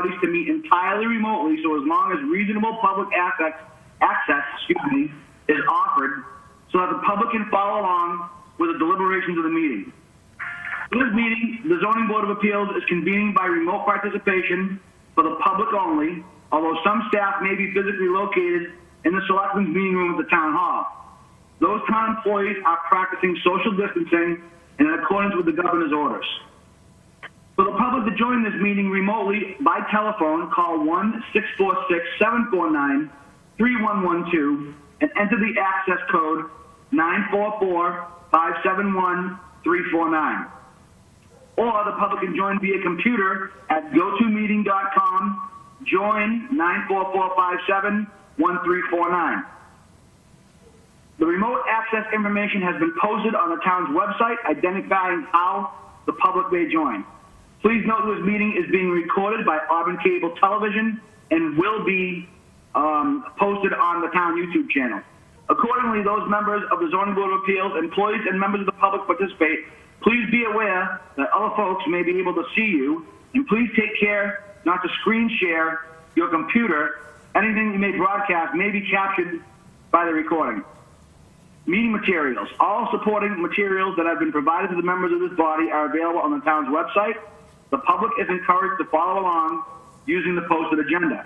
bodies to meet entirely remotely, so as long as reasonable public access is offered, so that the public can follow along with the deliberations of the meeting. For this meeting, the Zoning Board of Appeals is convening by remote participation for the public only, although some staff may be physically located in the Selectmen's meeting room at the Town Hall. Those town employees are practicing social distancing in accordance with the governor's orders. For the public to join this meeting remotely by telephone, call 1-646-749-3112 and enter the access code 944-571-349. Or the public can join via computer at gotomeeting.com, join 944-57-1349. The remote access information has been posted on the town's website identifying how the public may join. Please note this meeting is being recorded by Arden Cable Television and will be posted on the town YouTube channel. Accordingly, those members of the Zoning Board of Appeals, employees, and members of the public participate, please be aware that other folks may be able to see you, and please take care not to screen share your computer. Anything you may broadcast may be captured by the recording. Meeting materials. All supporting materials that have been provided to the members of this body are available on the town's website. The public is encouraged to follow along using the posted agenda.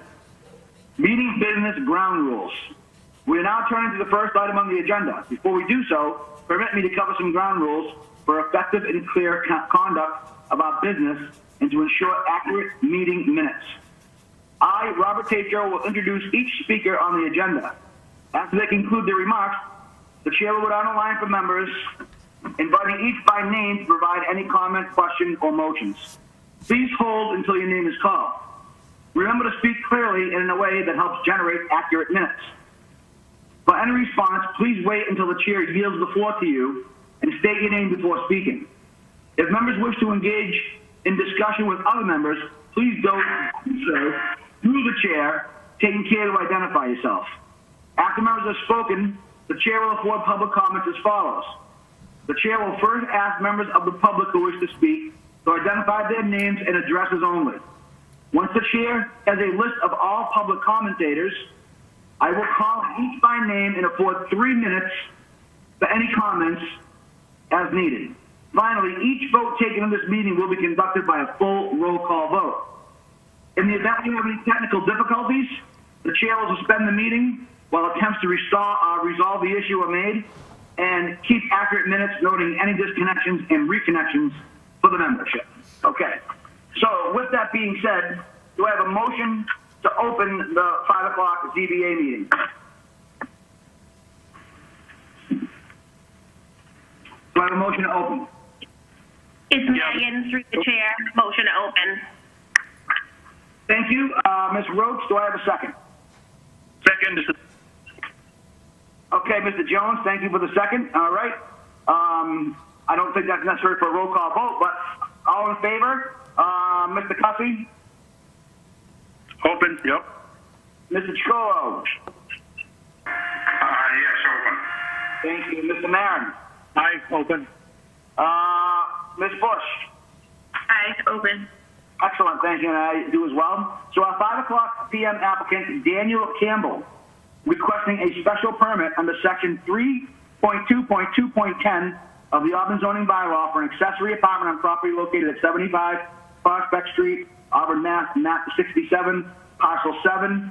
Meeting business ground rules. We are now turning to the first item on the agenda. Before we do so, permit me to cover some ground rules for effective and clear conduct of our business and to ensure accurate meeting minutes. I, Robert Tatro, will introduce each speaker on the agenda. After they conclude their remarks, the chair will go down the line for members, inviting each by name to provide any comment, question, or motions. Please hold until your name is called. Remember to speak clearly and in a way that helps generate accurate minutes. For any response, please wait until the chair yields the floor to you and state your name before speaking. If members wish to engage in discussion with other members, please do so through the chair, taking care to identify yourself. After members have spoken, the chair will afford public comments as follows. The chair will first ask members of the public who wish to speak to identify their names and addresses only. Once the chair has a list of all public commentators, I will call each by name and afford 3 minutes for any comments as needed. Finally, each vote taken in this meeting will be conducted by a full roll call vote. In the event we have any technical difficulties, the chair will suspend the meeting while attempts to resolve the issue are made and keep accurate minutes noting any disconnections and reconnections for the membership. Okay. So with that being said, do I have a motion to open the 5 o'clock ZBA meeting? Do I have a motion to open? It's Megan through the chair. Motion to open. Thank you. Ms. Roach, do I have a second? Second. Okay, Mr. Jones, thank you for the second. All right. I don't think that's necessary for a roll call vote, but all in favor? Mr. Cussy? Open, yep. Mr. Chicolo? Yes, open. Thank you. Mr. Marin? Aye, open. Ms. Bush? Aye, open. Excellent, thank you, and I do as well. So our 5 o'clock p.m. applicant, Daniel Campbell, requesting a special permit under section 3.2.2.10 of the Auburn zoning bylaw for an accessory apartment on property located at 75 Prospect Street, Auburn, Mass, map 67, parcel 7.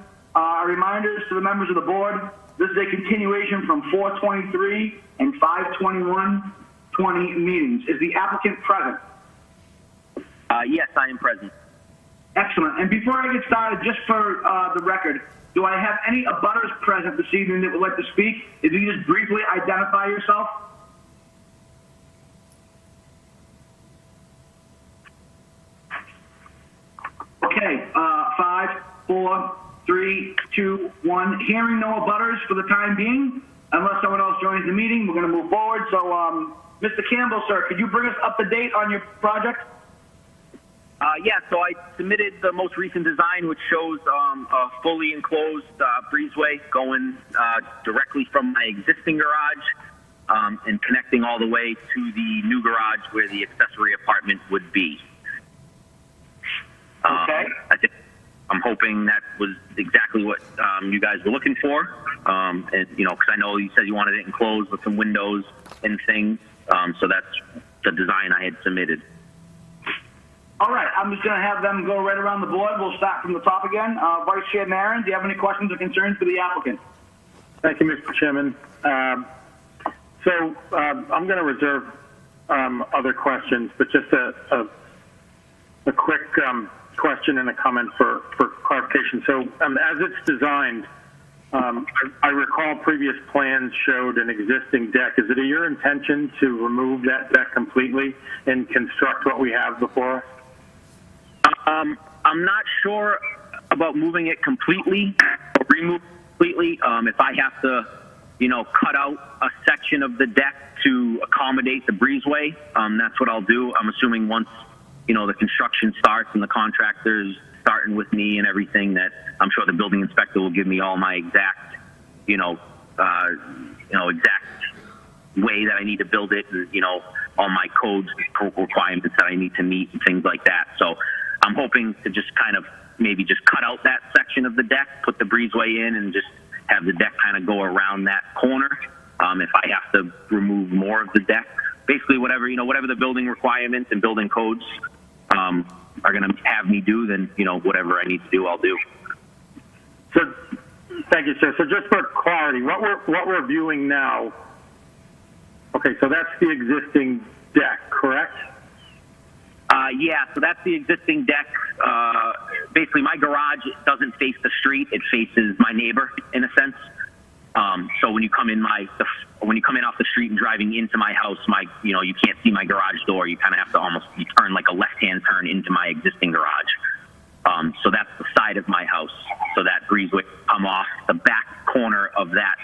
Reminders to the members of the board, this is a continuation from 4/23 and 5/21/20 meetings. Is the applicant present? Yes, I am present. Excellent. And before I get started, just for the record, do I have any abutters present this evening that would like to speak? If you could just briefly identify yourself. Okay, 5, 4, 3, 2, 1. Hearing no abutters for the time being, unless someone else joins the meeting, we're going to move forward. So, Mr. Campbell, sir, could you bring us up to date on your project? Yeah, so I submitted the most recent design, which shows a fully enclosed breezeway going directly from my existing garage and connecting all the way to the new garage where the accessory apartment would be. Okay. hoping that was exactly what you guys were looking for. And, because I know you said you wanted it enclosed with some windows and things. So that's the design I had submitted. All right, I'm just going to have them go right around the board. We'll start from the top again. Vice Chair Marin, do you have any questions or concerns for the applicant? Thank you, Mr. Chairman. So I'm going to reserve other questions, but just a quick question and a comment for clarification. So as it's designed, I recall previous plans showed an existing deck. Is it your intention to remove that deck completely and construct what we have before us? I'm not sure about moving it completely or remove it completely. If I have to, cut out a section of the deck to accommodate the breezeway, that's what I'll do. I'm assuming once, the construction starts and the contractor's starting with me and everything, that I'm sure the building inspector will give me all my exact, exact way that I need to build it, and, all my codes requirements that I need to meet and things like that. So I'm hoping to just kind of maybe just cut out that section of the deck, put the breezeway in, and just have the deck kind of go around that corner. If I have to remove more of the deck, basically whatever the building requirements and building codes are going to have me do, then whatever I need to do, I'll do. So, thank you, sir. So just for clarity, what we're viewing now. Okay, so that's the existing deck, correct? Yeah, so that's the existing deck. Basically, my garage doesn't face the street; it faces my neighbor, in a sense. So when you come in off the street and driving into my house, you can't see my garage door. You kind of have to you turn like a left-hand turn into my existing garage. So that's the side of my house. So that breezeway come off the back corner of that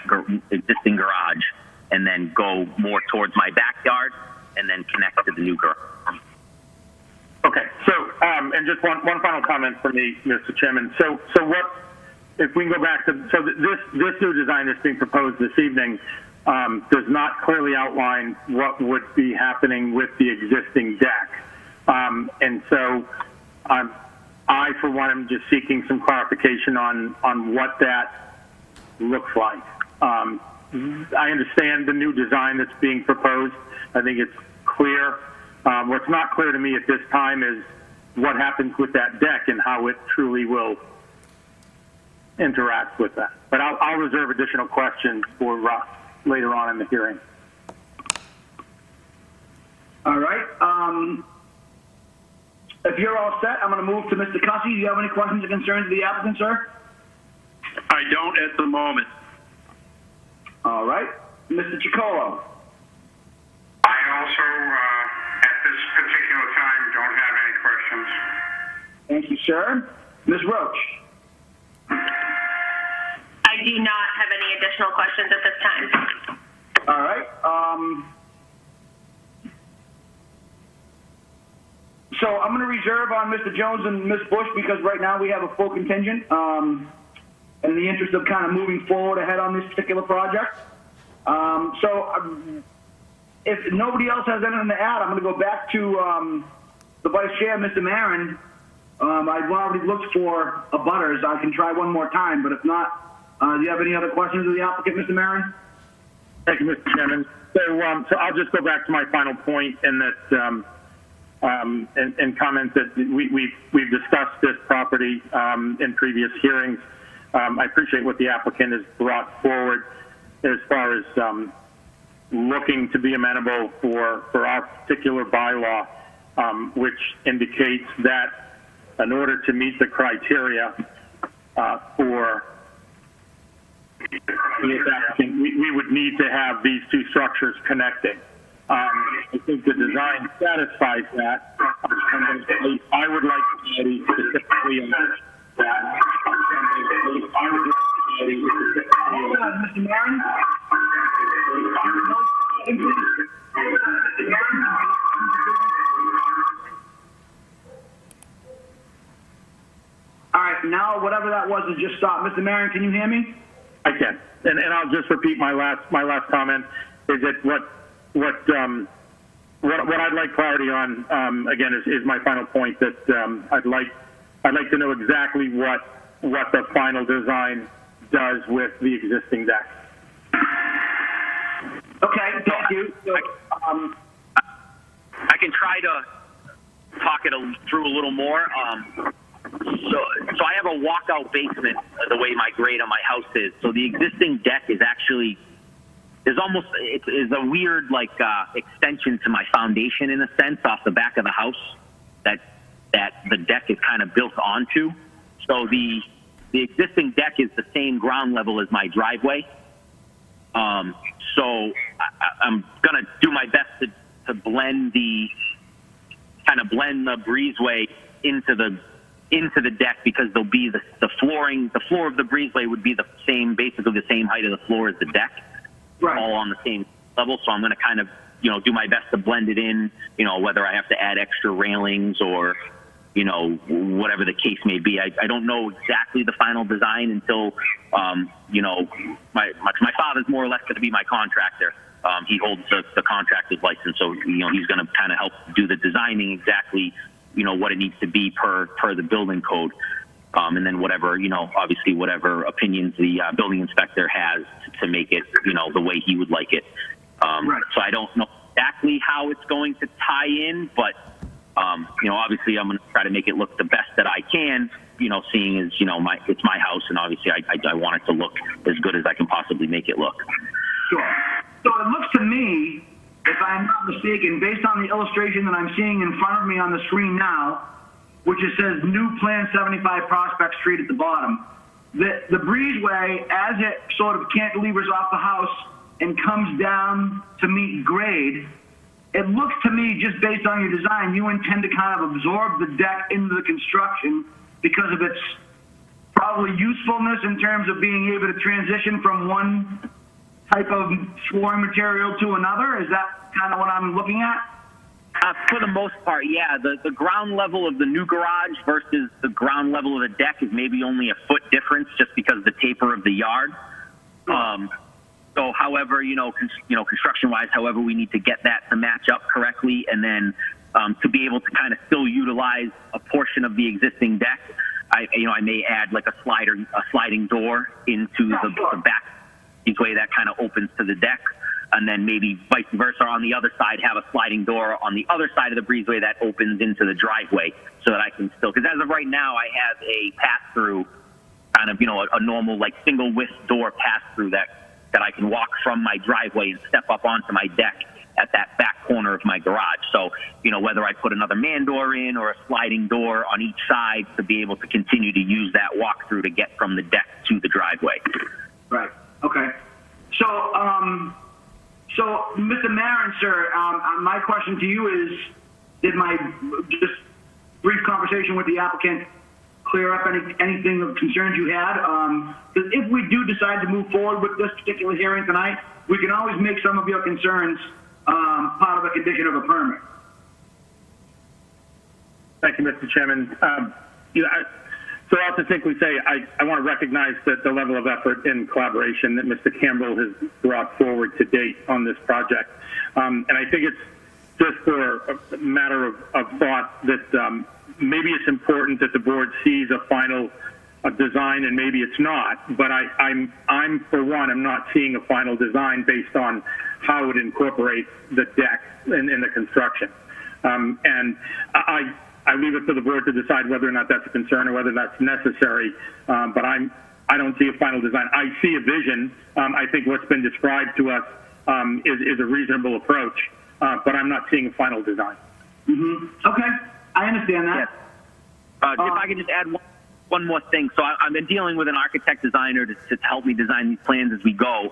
existing garage, and then go more towards my backyard, and then connect to the new garage. Okay, so and just one final comment for me, Mr. Chairman. So what if we can go back to this new design that's being proposed this evening does not clearly outline what would be happening with the existing deck, and so I for one am just seeking some clarification on what that looks like. I understand the new design that's being proposed. I think it's clear. What's not clear to me at this time is what happens with that deck and how it truly will interact with that. But I'll reserve additional questions for later on in the hearing. All right. If you're all set, I'm going to move to Mr. Cussy. Do you have any questions or concerns of the applicant, sir? I don't at the moment. All right. Mr. Chicolo. I also, at this particular time, don't have any questions. Thank you, sir. Ms. Roach. I do not have any additional questions at this time. All right. So I'm going to reserve on Mr. Jones and Ms. Bush because right now we have a full contingent in the interest of kind of moving forward ahead on this particular project. If nobody else has anything to add, I'm going to go back to the Vice Chair, Mr. Marin. I've already looked for abutters. I can try one more time, but if not, do you have any other questions of the applicant, Mr. Marin? Thank you, Mr. Chairman. So I'll just go back to my final point in that and comment that we've discussed this property in previous hearings. I appreciate what the applicant has brought forward as far as looking to be amenable for our particular bylaw, which indicates that in order to meet the criteria for this applicant, we would need to have these two structures connecting. I think the design satisfies that. I would like to study specifically on that. Mr. Marin? All right, now whatever that was is just stop. Mr. Marin, can you hear me? I can, and I'll just repeat my last comment is that what I'd like clarity on again is my final point that I'd like I'd like to know exactly what the final design does with the existing deck. Okay, thank you. So, I can try to talk it through a little more. So I have a walkout basement the way my grade on my house is. So the existing deck is actually is a weird extension to my foundation in a sense off the back of the house that the deck is kind of built onto. So the existing deck is the same ground level as my driveway. So I'm gonna do my best to blend the breezeway into the deck, because there'll be the floor of the breezeway would be basically the same height of the floor as the deck, right. all on the same level. So I'm going to kind of, do my best to blend it in, whether I have to add extra railings or, whatever the case may be. I don't know exactly the final design until, my father's more or less going to be my contractor. He holds the contractor's license, so he's going to kind of help do the designing exactly, what it needs to be per the building code, and then whatever obviously whatever opinions the building inspector has to make it the way he would like it. Right. So I don't know exactly how it's going to tie in, but obviously I'm going to try to make it look the best that I can. Seeing as it's my house, and obviously I want it to look as good as I can possibly make it look. Sure. So it looks to me, if I'm not mistaken, based on the illustration that I'm seeing in front of me on the screen now, which it says New Plan 75 Prospect Street at the bottom, the breezeway, as it sort of cantilevers off the house and comes down to meet grade, it looks to me, just based on your design, you intend to kind of absorb the deck into the construction because of its probably usefulness in terms of being able to transition from one type of flooring material to another? Is that kind of what I'm looking at? For the most part, yeah. The ground level of the new garage versus the ground level of the deck is maybe only a foot difference, just because of the taper of the yard. So, however, construction-wise, however we need to get that to match up correctly, and then to be able to kind of still utilize a portion of the existing deck, I may add like a sliding door into the back way that kind of opens to the deck, and then maybe vice versa on the other side, have a sliding door on the other side of the breezeway that opens into the driveway, so that I can still, because as of right now I have a pass-through, kind of a normal like single width door pass-through that I can walk from my driveway and step up onto my deck at that back corner of my garage. So, whether I put another man door in or a sliding door on each side to be able to continue to use that walk-through to get from the deck to the driveway. Right. Okay. So, Mr. Marin, sir, my question to you is, did my just brief conversation with the applicant clear up anything of concerns you had? Because if we do decide to move forward with this particular hearing tonight, we can always make some of your concerns part of a condition of a permit. Thank you, Mr. Chairman. So I'll just simply say I want to recognize that the level of effort and collaboration that Mr. Campbell has brought forward to date on this project. And I think it's just for a matter of thought that maybe it's important that the board sees a final design, and maybe it's not. But I'm for one, I'm not seeing a final design based on how it incorporates the deck in the construction. And I leave it to the board to decide whether or not that's a concern or whether that's necessary. But I don't see a final design. I see a vision. I think what's been described to us is a reasonable approach, but I'm not seeing a final design. Mm-hmm. Okay, I understand that. Yes. If I could just add one more thing. So I've been dealing with an architect designer to help me design these plans as we go.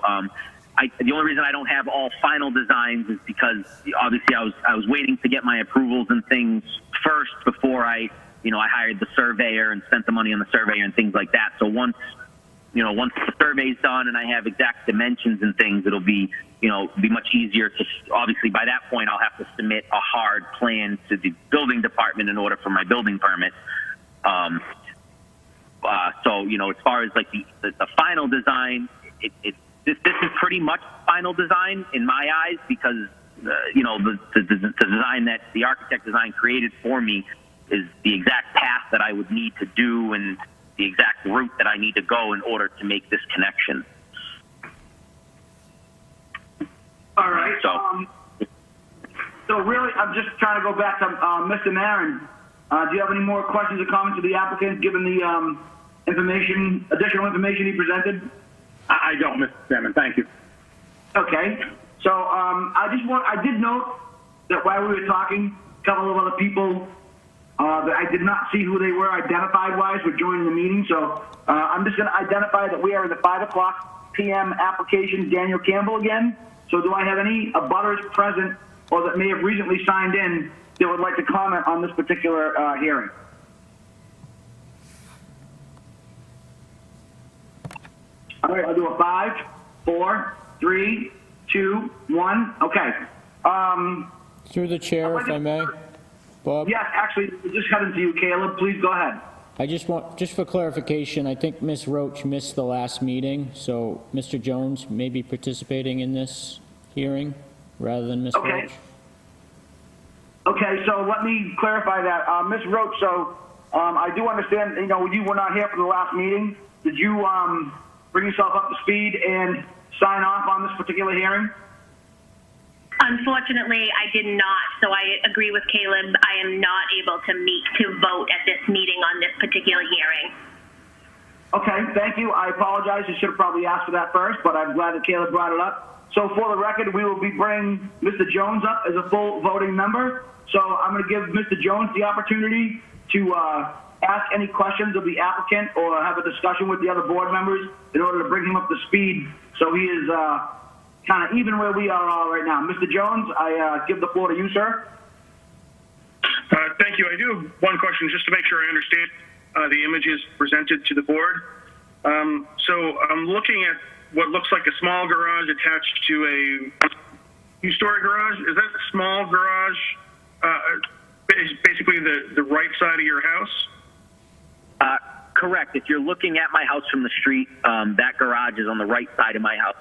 The only reason I don't have all final designs is because obviously I was waiting to get my approvals and things first before I hired the surveyor and spent the money on the surveyor and things like that. So once the survey's done and I have exact dimensions and things, it'll be much easier to, obviously by that point I'll have to submit a hard plan to the building department in order for my building permit. So as far as like the final design, this is pretty much final design in my eyes, because the design that the architect design created for me is the exact path that I would need to do and the exact route that I need to go in order to make this connection. All right. So- So really, I'm just trying to go back to Mr. Marin. Do you have any more questions or comments to the applicant, given the additional information he presented? I don't, Mr. Chairman. Thank you. Okay. So I did note that while we were talking, a couple of other people that I did not see who they were identified-wise were joining the meeting. So I'm just going to identify that we are in the 5 p.m. application, Daniel Campbell again. So do I have any abutters present or that may have recently signed in that would like to comment on this particular hearing? All right, I'll do a 5, 4, 3, 2, 1. Okay. Through the chair, if I may, Bob? Yes, actually, we're just heading to you, Caleb. Please go ahead. I just for clarification, I think Ms. Roach missed the last meeting, so Mr. Jones may be participating in this hearing rather than Ms. Okay. Roach. Okay, so let me clarify that. Ms. Roach, so I do understand, you were not here for the last meeting. Did you bring yourself up to speed and sign off on this particular hearing? Unfortunately, I did not, so I agree with Caleb. I am not able to vote at this meeting on this particular hearing. Okay, thank you. I apologize. You should have probably asked for that first, but I'm glad that Caleb brought it up. So for the record, we will be bringing Mr. Jones up as a full voting member. So I'm going to give Mr. Jones the opportunity to ask any questions of the applicant or have a discussion with the other board members in order to bring him up to speed so he is kind of even where we are all right now. Mr. Jones, I give the floor to you, sir. Thank you. I do have one question just to make sure I understand the images presented to the board. So I'm looking at what looks like a small garage attached to a two-story garage. Is that small garage basically the right side of your house? Correct. If you're looking at my house from the street, that garage is on the right side of my house.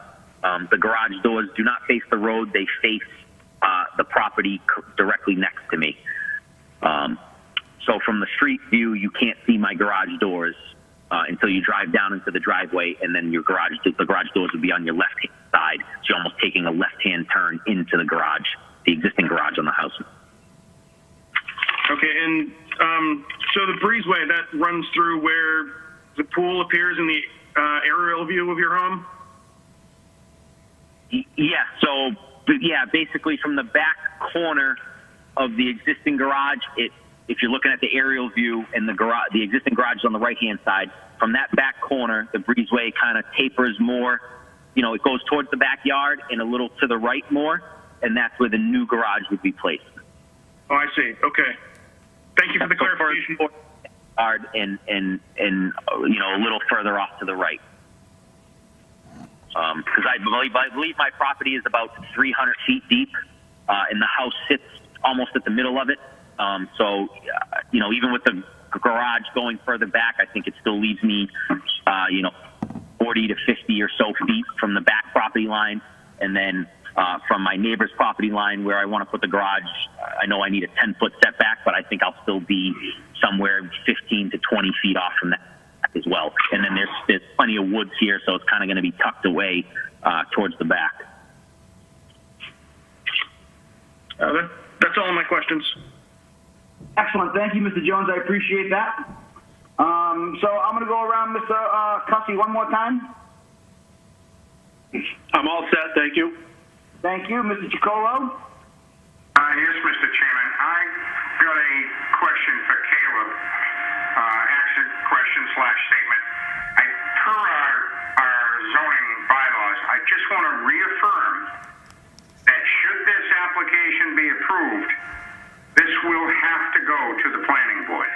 The garage doors do not face the road. They face the property directly next to me. So from the street view, you can't see my garage doors until you drive down into the driveway, and then the garage doors would be on your left-hand side. So you're almost taking a left-hand turn into the garage, the existing garage on the house. Okay, and so the breezeway, that runs through where the pool appears in the aerial view of your home? Yeah, so, basically from the back corner of the existing garage, if you're looking at the aerial view and the existing garage is on the right-hand side, from that back corner, the breezeway kind of tapers more. It goes towards the backyard and a little to the right more, and that's where the new garage would be placed. Oh, I see. Okay. Thank you for the clarification. And a little further off to the right. Because I believe my property is about 300 feet deep, and the house sits almost at the middle of it. So even with the garage going further back, I think it still leaves me, 40 to 50 or so feet from the back property line. And then from my neighbor's property line where I want to put the garage, I know I need a 10-foot setback, but I think I'll still be somewhere 15 to 20 feet off from that as well. And then there's plenty of woods here, so it's kind of going to be tucked away towards the back. That's all my questions. Excellent. Thank you, Mr. Jones. I appreciate that. So I'm going to go around Mr. Cussy one more time. I'm all set. Thank you. Thank you. Mr. Chicolo? Yes, Mr. Chairman. I've got a question for Caleb. Actually, question/statement. Per our zoning bylaws, I just want to reaffirm that should this application be approved, this will have to go to the planning board.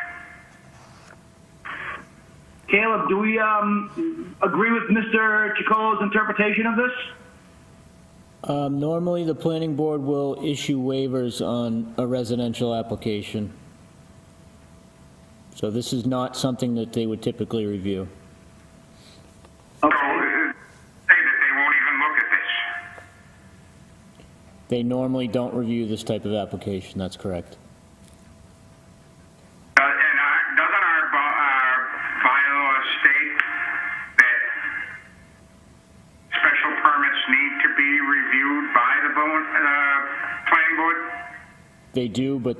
Caleb, do we agree with Mr. Chicolo's interpretation of this? Normally, the planning board will issue waivers on a residential application. So this is not something that they would typically review. Okay. So, say that they won't even look at this. They normally don't review this type of application, that's correct. They do, but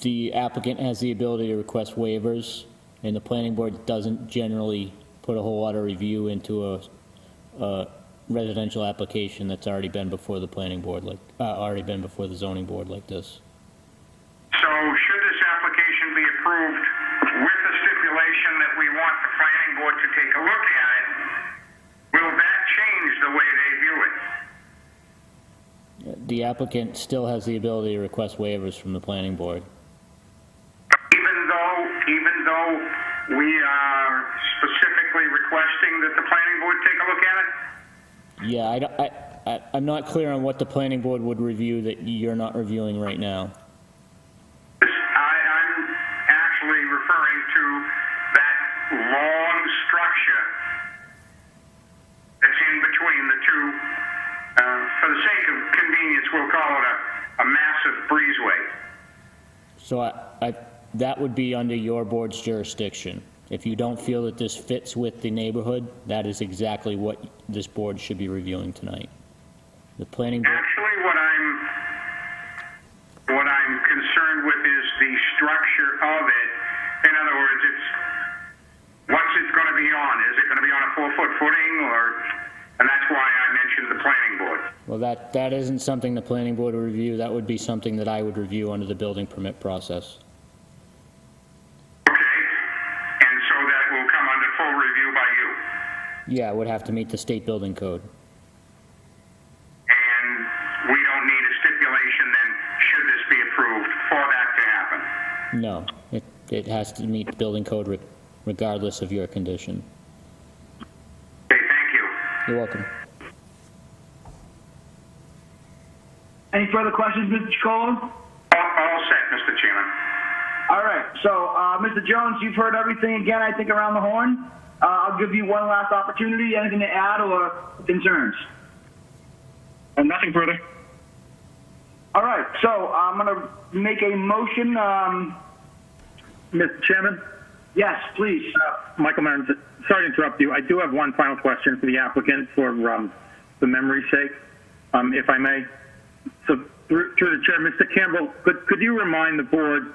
the applicant has the ability to request waivers, and the planning board doesn't generally put a whole lot of review into a residential application that's already been before the planning board, already been before the zoning board like this. So should this application be approved with the stipulation that we want the planning board to take a look at it, will that change the way they view it? The applicant still has the ability to request waivers from the planning board. Even though we are specifically requesting that the planning board take a look at it? Yeah, I'm not clear on what the planning board would review that you're not reviewing right now. I'm actually referring to that long structure that's in between the two. For the sake of convenience, we'll call it a massive breezeway. So that would be under your board's jurisdiction. If you don't feel that this fits with the neighborhood, that is exactly what this board should be reviewing tonight. The planning board. Actually, what I'm concerned with is the structure of it. In other words, what's it going to be on? Is it going to be on a 4-foot footing, and that's why I mentioned the planning board. Well, that isn't something the planning board would review. That would be something that I would review under the building permit process. Yeah, it would have to meet the state building code. And we don't need a stipulation then, should this be approved, for that to happen? No, it has to meet the building code regardless of your condition. Okay, thank you. You're welcome. Any further questions, Mr. Chacolo? All set, Mr. Chairman. All right, so, Mr. Jones, you've heard everything again, I think, around the horn. I'll give you one last opportunity. Anything to add or concerns? Nothing further. All right, so I'm going to make a motion. Mr. Chairman? Yes, please. Michael Marin, sorry to interrupt you. I do have one final question for the applicant for the memory's sake, if I may. So through the chair, Mr. Campbell, could you remind the board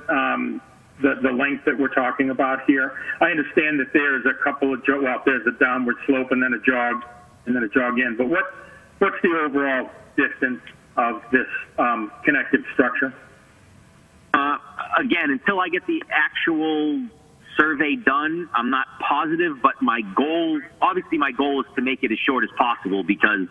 the length that we're talking about here? I understand that there's a couple of, there's a downward slope and then a jog in, but what's the overall distance of this connected structure? Again, until I get the actual survey done, I'm not positive, but my goal is to make it as short as possible because,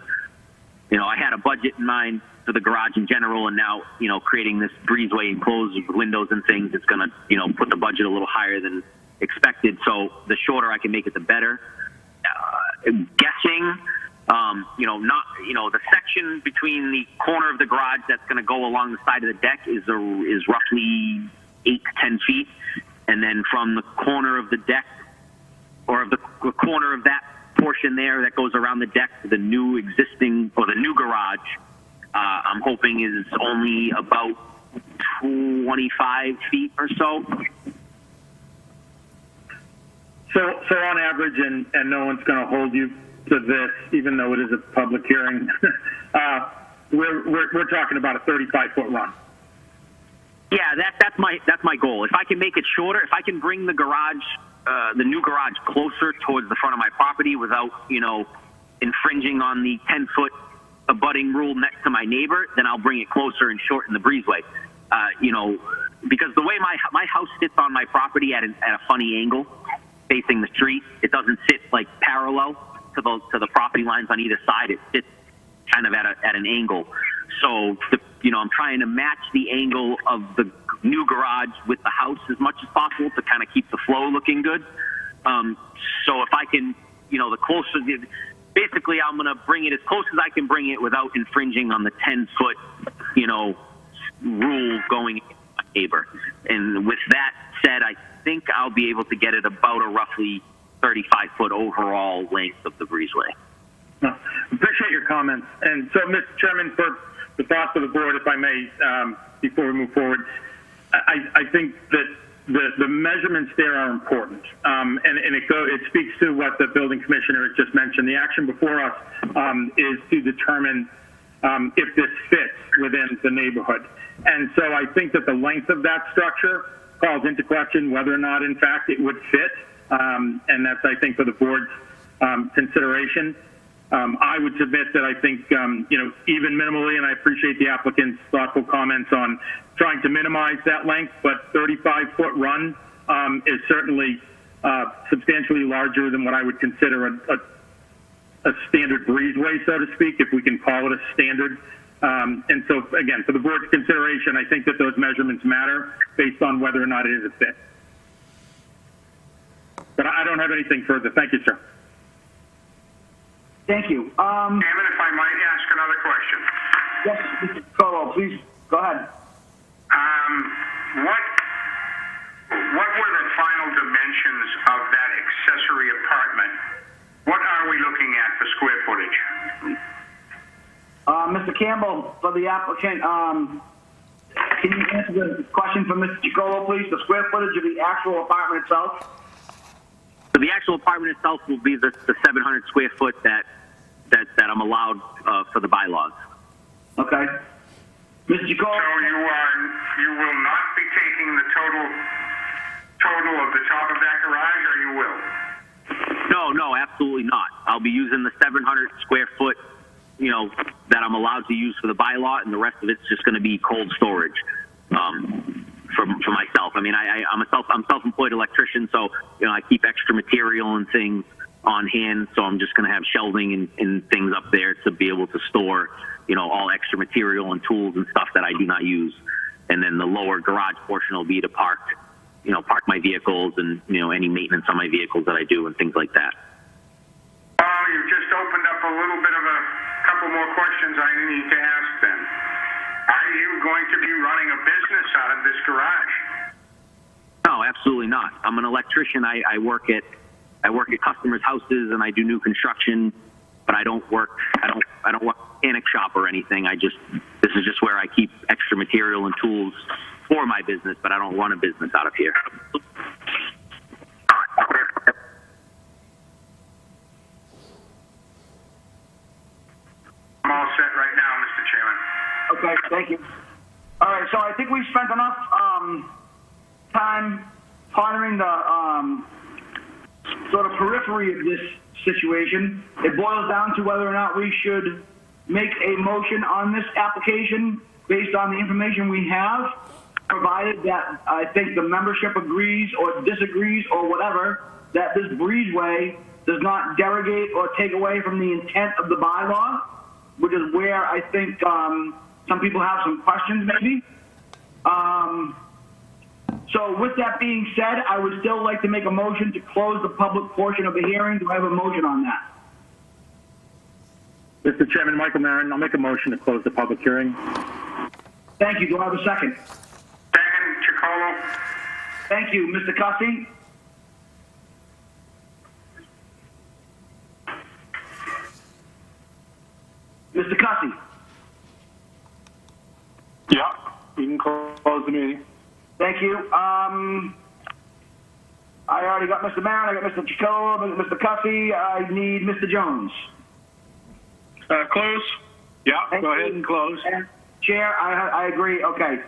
I had a budget in mind for the garage in general, and now, creating this breezeway enclosed with windows and things, it's going to, put the budget a little higher than expected. So the shorter I can make it, the better. Guessing, the section between the corner of the garage that's going to go along the side of the deck is roughly 8 to 10 feet. And then from the corner of the deck, or of the corner of that portion there that goes around the deck to the new garage, I'm hoping is only about 25 feet or so. So on average, and no one's going to hold you to this, even though it is a public hearing, we're talking about a 35-foot run. Yeah, that's my goal. If I can make it shorter, if I can bring the garage, the new garage, closer towards the front of my property without, infringing on the 10-foot abutting rule next to my neighbor, then I'll bring it closer and shorten the breezeway. Because the way my house sits on my property at a funny angle, facing the street, it doesn't sit like parallel to the property lines on either side. It sits kind of at an angle. So, I'm trying to match the angle of the new garage with the house as much as possible to kind of keep the flow looking good. So if I can, the closer, basically I'm going to bring it as close as I can bring it without infringing on the 10-foot, rule going against my neighbor. And with that said, I think I'll be able to get it about a roughly 35-foot overall length of the breezeway. Appreciate your comments. And so, Mr. Chairman, for the thoughts of the board, if I may, before we move forward, I think that the measurements there are important, and it speaks to what the building commissioner has just mentioned. The action before us is to determine if this fits within the neighborhood. And so I think that the length of that structure calls into question whether or not, in fact, it would fit. And that's, I think, for the board's consideration. I would submit that I think, even minimally, and I appreciate the applicant's thoughtful comments on trying to minimize that length, but 35-foot run is certainly substantially larger than what I would consider a standard breezeway, so to speak, if we can call it a standard. And so, again, for the board's consideration, I think that those measurements matter based on whether or not it is a fit. But I don't have anything further. Thank you, sir. Thank you. Chairman, if I might ask another question. Yes, Mr. Colo, please go ahead. What were the final dimensions of that accessory apartment? What are we looking at for square footage? Mr. Campbell, for the applicant, can you answer the question from Mr. Chicolo, please? The square footage of the actual apartment itself? So the actual apartment itself will be the 700 square foot that I'm allowed for the bylaws. Okay. Mr. Chicolo? So you will not be taking the total of the top of that garage, or you will? No, absolutely not. I'll be using the 700 square foot, that I'm allowed to use for the bylaw, and the rest of it's just going to be cold storage for myself. I mean, I'm self-employed electrician, so I keep extra material and things on hand. So I'm just going to have shelving and things up there to be able to store, all extra material and tools and stuff that I do not use. And then the lower garage portion will be to park my vehicles and any maintenance on my vehicles that I do and things like that. You just opened up a little bit of a couple more questions I need to ask then. Are you going to be running a business out of this garage? No, absolutely not. I'm an electrician. I work at customers' houses and I do new construction, but I don't work a mechanic shop or anything. This is just where I keep extra material and tools for my business, but I don't run a business out of here. I'm all set right now, Mr. Chairman. Okay, thank you. All right, so I think we've spent enough time pondering the sort of periphery of this situation. It boils down to whether or not we should make a motion on this application based on the information we have, provided that I think the membership agrees or disagrees or whatever, that this breezeway does not derogate or take away from the intent of the bylaw, which is where I think some people have some questions maybe. So with that being said, I would still like to make a motion to close the public portion of the hearing. Do I have a motion on that? Mr. Chairman, Michael Marin, I'll make a motion to close the public hearing. Thank you. Do I have a second? Second, Chicolo. Thank you. Mr. Cussy? Mr. Cussy? Yeah, we can close the meeting. Thank you. I already got Mr. Marin, I got Mr. Chicolo, Mr. Cussy. I need Mr. Jones. Close? Yeah, Thank go you. ahead and close. And Chair, I agree. Okay.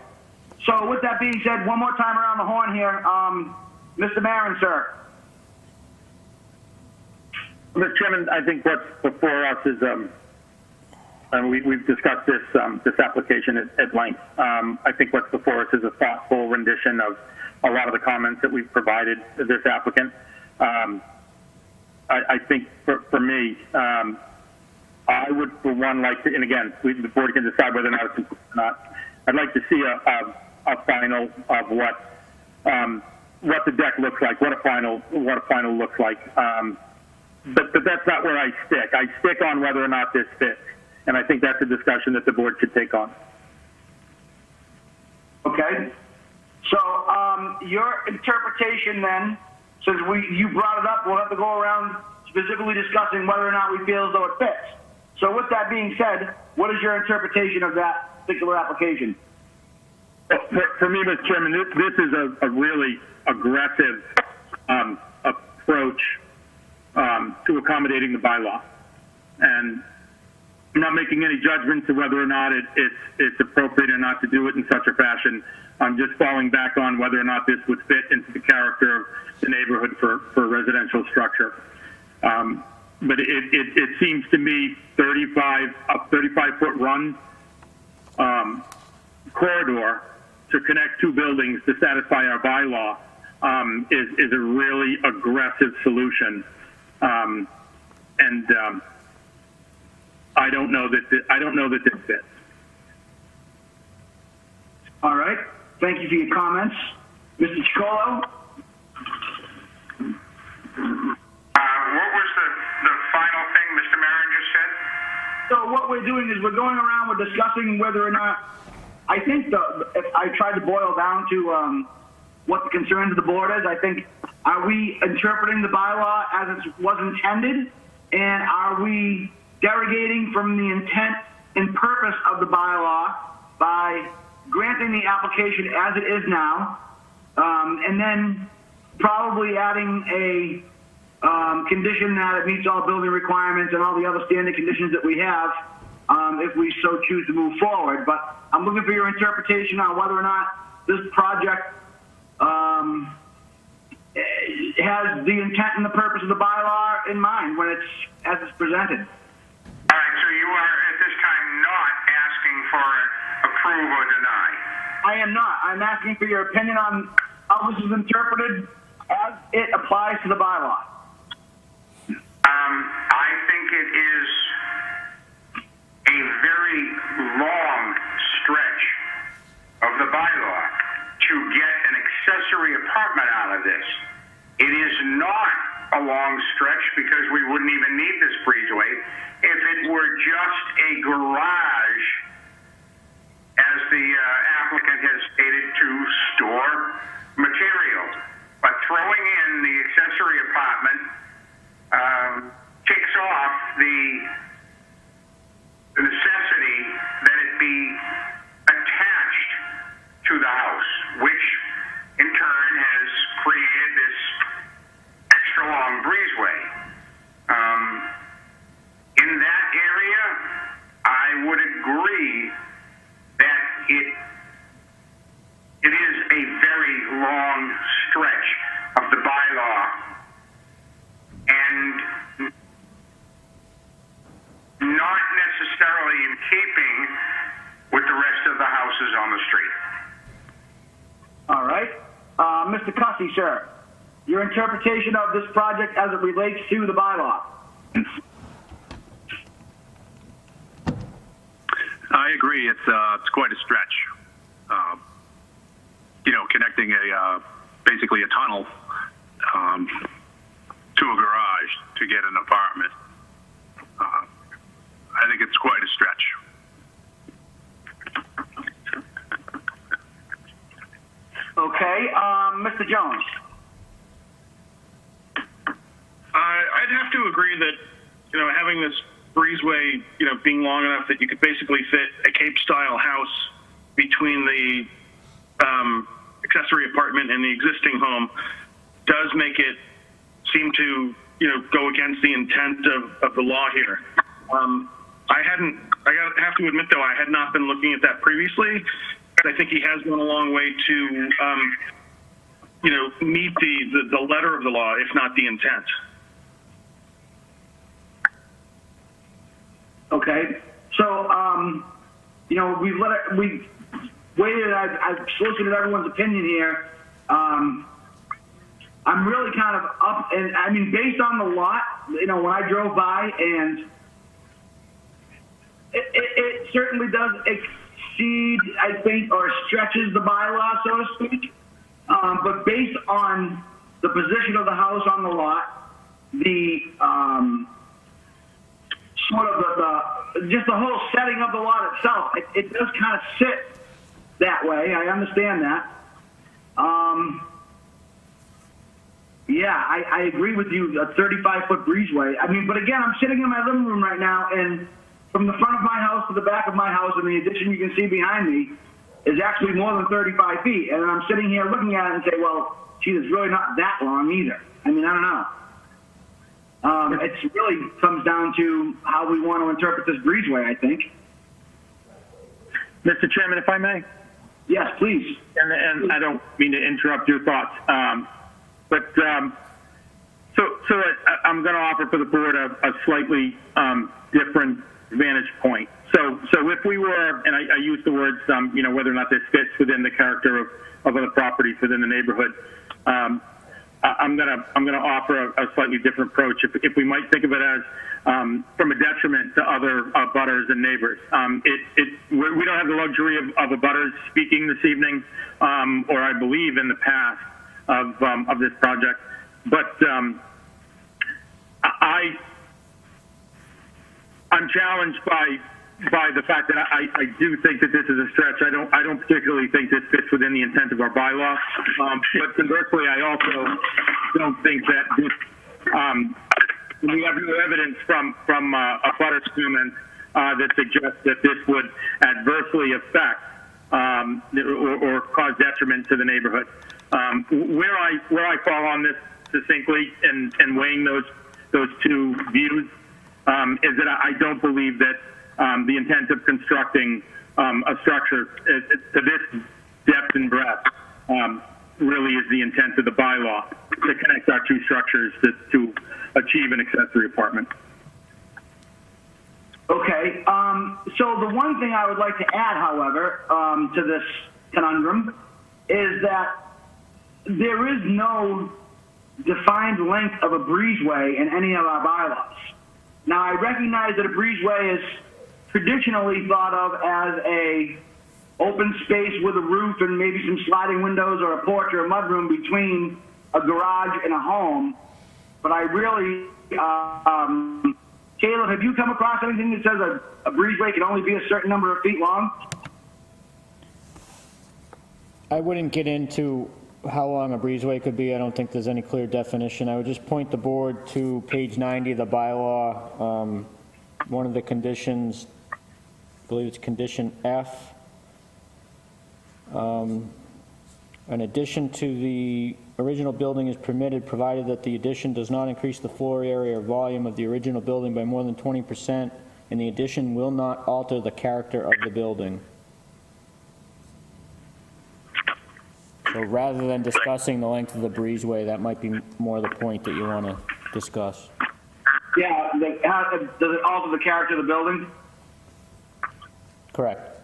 So with that being said, one more time around the horn here. Mr. Marin, sir. Mr. Chairman, I think what's before us is, and we've discussed this application at length. I think what's before us is a thoughtful rendition of a lot of the comments that we've provided to this applicant. I think for me, I would, for one, like to, and again, the board can decide whether or not it's complete or not. I'd like to see a final of what the deck looks like, what a final looks like. But that's not where I stick. I stick on whether or not this fits, and I think that's a discussion that the board should take on. Okay. So your interpretation then, since you brought it up, we'll have to go around specifically discussing whether or not we feel as though it fits. So with that being said, what is your interpretation of that particular application? For me, Mr. Chairman, this is a really aggressive approach to accommodating the bylaw. And not making any judgments to whether or not it's appropriate or not to do it in such a fashion. I'm just falling back on whether or not this would fit into the character of the neighborhood for a residential structure. But it seems to me 35-foot run corridor to connect two buildings to satisfy our bylaw is a really aggressive solution. I don't know that this fits. All right. Thank you for your comments. Mr. Chicolo? What was the final thing Mr. Marin just said? So what we're doing is we're going around, we're discussing whether or not, I think if I tried to boil down to what the concerns of the board is, I think, are we interpreting the bylaw as it was intended? And are we derogating from the intent and purpose of the bylaw by granting the application as it is now, and then probably adding a condition that it meets all building requirements and all the other standard conditions that we have, if we so choose to move forward. But I'm looking for your interpretation on whether or not this project has the intent and the purpose of the bylaw in mind when as it's presented. All right, so you are at this time not asking for approve or deny? I am not. I'm asking for your opinion on how this is interpreted as it applies to the bylaw. I think it is a very long stretch of the bylaw to get an accessory apartment out of this. It is not a long stretch because we wouldn't even need this breezeway if it were just a garage, as the applicant has stated, to store material. But throwing in the accessory apartment takes off the necessity that it be attached to the house, which in turn has created this extra long breezeway. In that area, I would agree that it is a very long stretch of the bylaw and not necessarily in keeping with the rest of the houses on the street. All right. Mr. Cussy, sir, your interpretation of this project as it relates to the bylaw. I agree. It's quite a stretch. Connecting basically a tunnel to a garage to get an apartment. I think it's quite a stretch. Okay. Mr. Jones. I'd have to agree that, having this breezeway, being long enough that you could basically fit a Cape-style house between the accessory apartment and the existing home does make it seem to, go against the intent of the law here. I have to admit, though, I had not been looking at that previously. I think he has gone a long way to, meet the letter of the law, if not the intent. Okay. So, we've waited. I've solicited everyone's opinion here. I'm really kind of up, and I mean, based on the lot, when I drove by, and it certainly does exceed, I think, or stretches the bylaw, so to speak. But based on the position of the house on the lot, the sort of just the whole setting of the lot itself, it does kind of sit that way. I understand that. I agree with you, a 35-foot breezeway. I mean, but again, I'm sitting in my living room right now, and from the front of my house to the back of my house, and the addition you can see behind me is actually more than 35 feet. And I'm sitting here looking at it and say, well, gee, it's really not that long either. I mean, I don't know. It really comes down to how we want to interpret this breezeway, I think. Mr. Chairman, if I may? Yes, please. And I don't mean to interrupt your thoughts, so I'm going to offer for the board a slightly different vantage point. So if we were, and I use the words, whether or not this fits within the character of other properties within the neighborhood, I'm gonna offer a slightly different approach. If we might think of it as from a detriment to other butters and neighbors. We don't have the luxury of a butters speaking this evening, or I believe in the past of this project. But I'm challenged by the fact that I do think that this is a stretch. I don't particularly think this fits within the intent of our bylaw. But conversely, I also don't think that this, we have no evidence from a butters comment that suggests that this would adversely affect or cause detriment to the neighborhood. Where I fall on this succinctly and weighing those two views is that I don't believe that the intent of constructing a structure to this depth and breadth really is the intent of the bylaw to connect our two structures to achieve an accessory apartment. Okay. So the one thing I would like to add, however, to this conundrum is that there is no defined length of a breezeway in any of our bylaws. Now, I recognize that a breezeway is traditionally thought of as a open space with a roof and maybe some sliding windows or a porch or a mudroom between a garage and a home. But I really, Caleb, have you come across anything that says a breezeway can only be a certain number of feet long? I wouldn't get into how long a breezeway could be. I don't think there's any clear definition. I would just point the board to page 90 of the bylaw. One of the conditions, I believe it's condition F. An addition to the original building is permitted provided that the addition does not increase the floor area or volume of the original building by more than 20%, and the addition will not alter the character of the building. So rather than discussing the length of the breezeway, that might be more the point that you want to discuss. Yeah, does it alter the character of the building? Correct.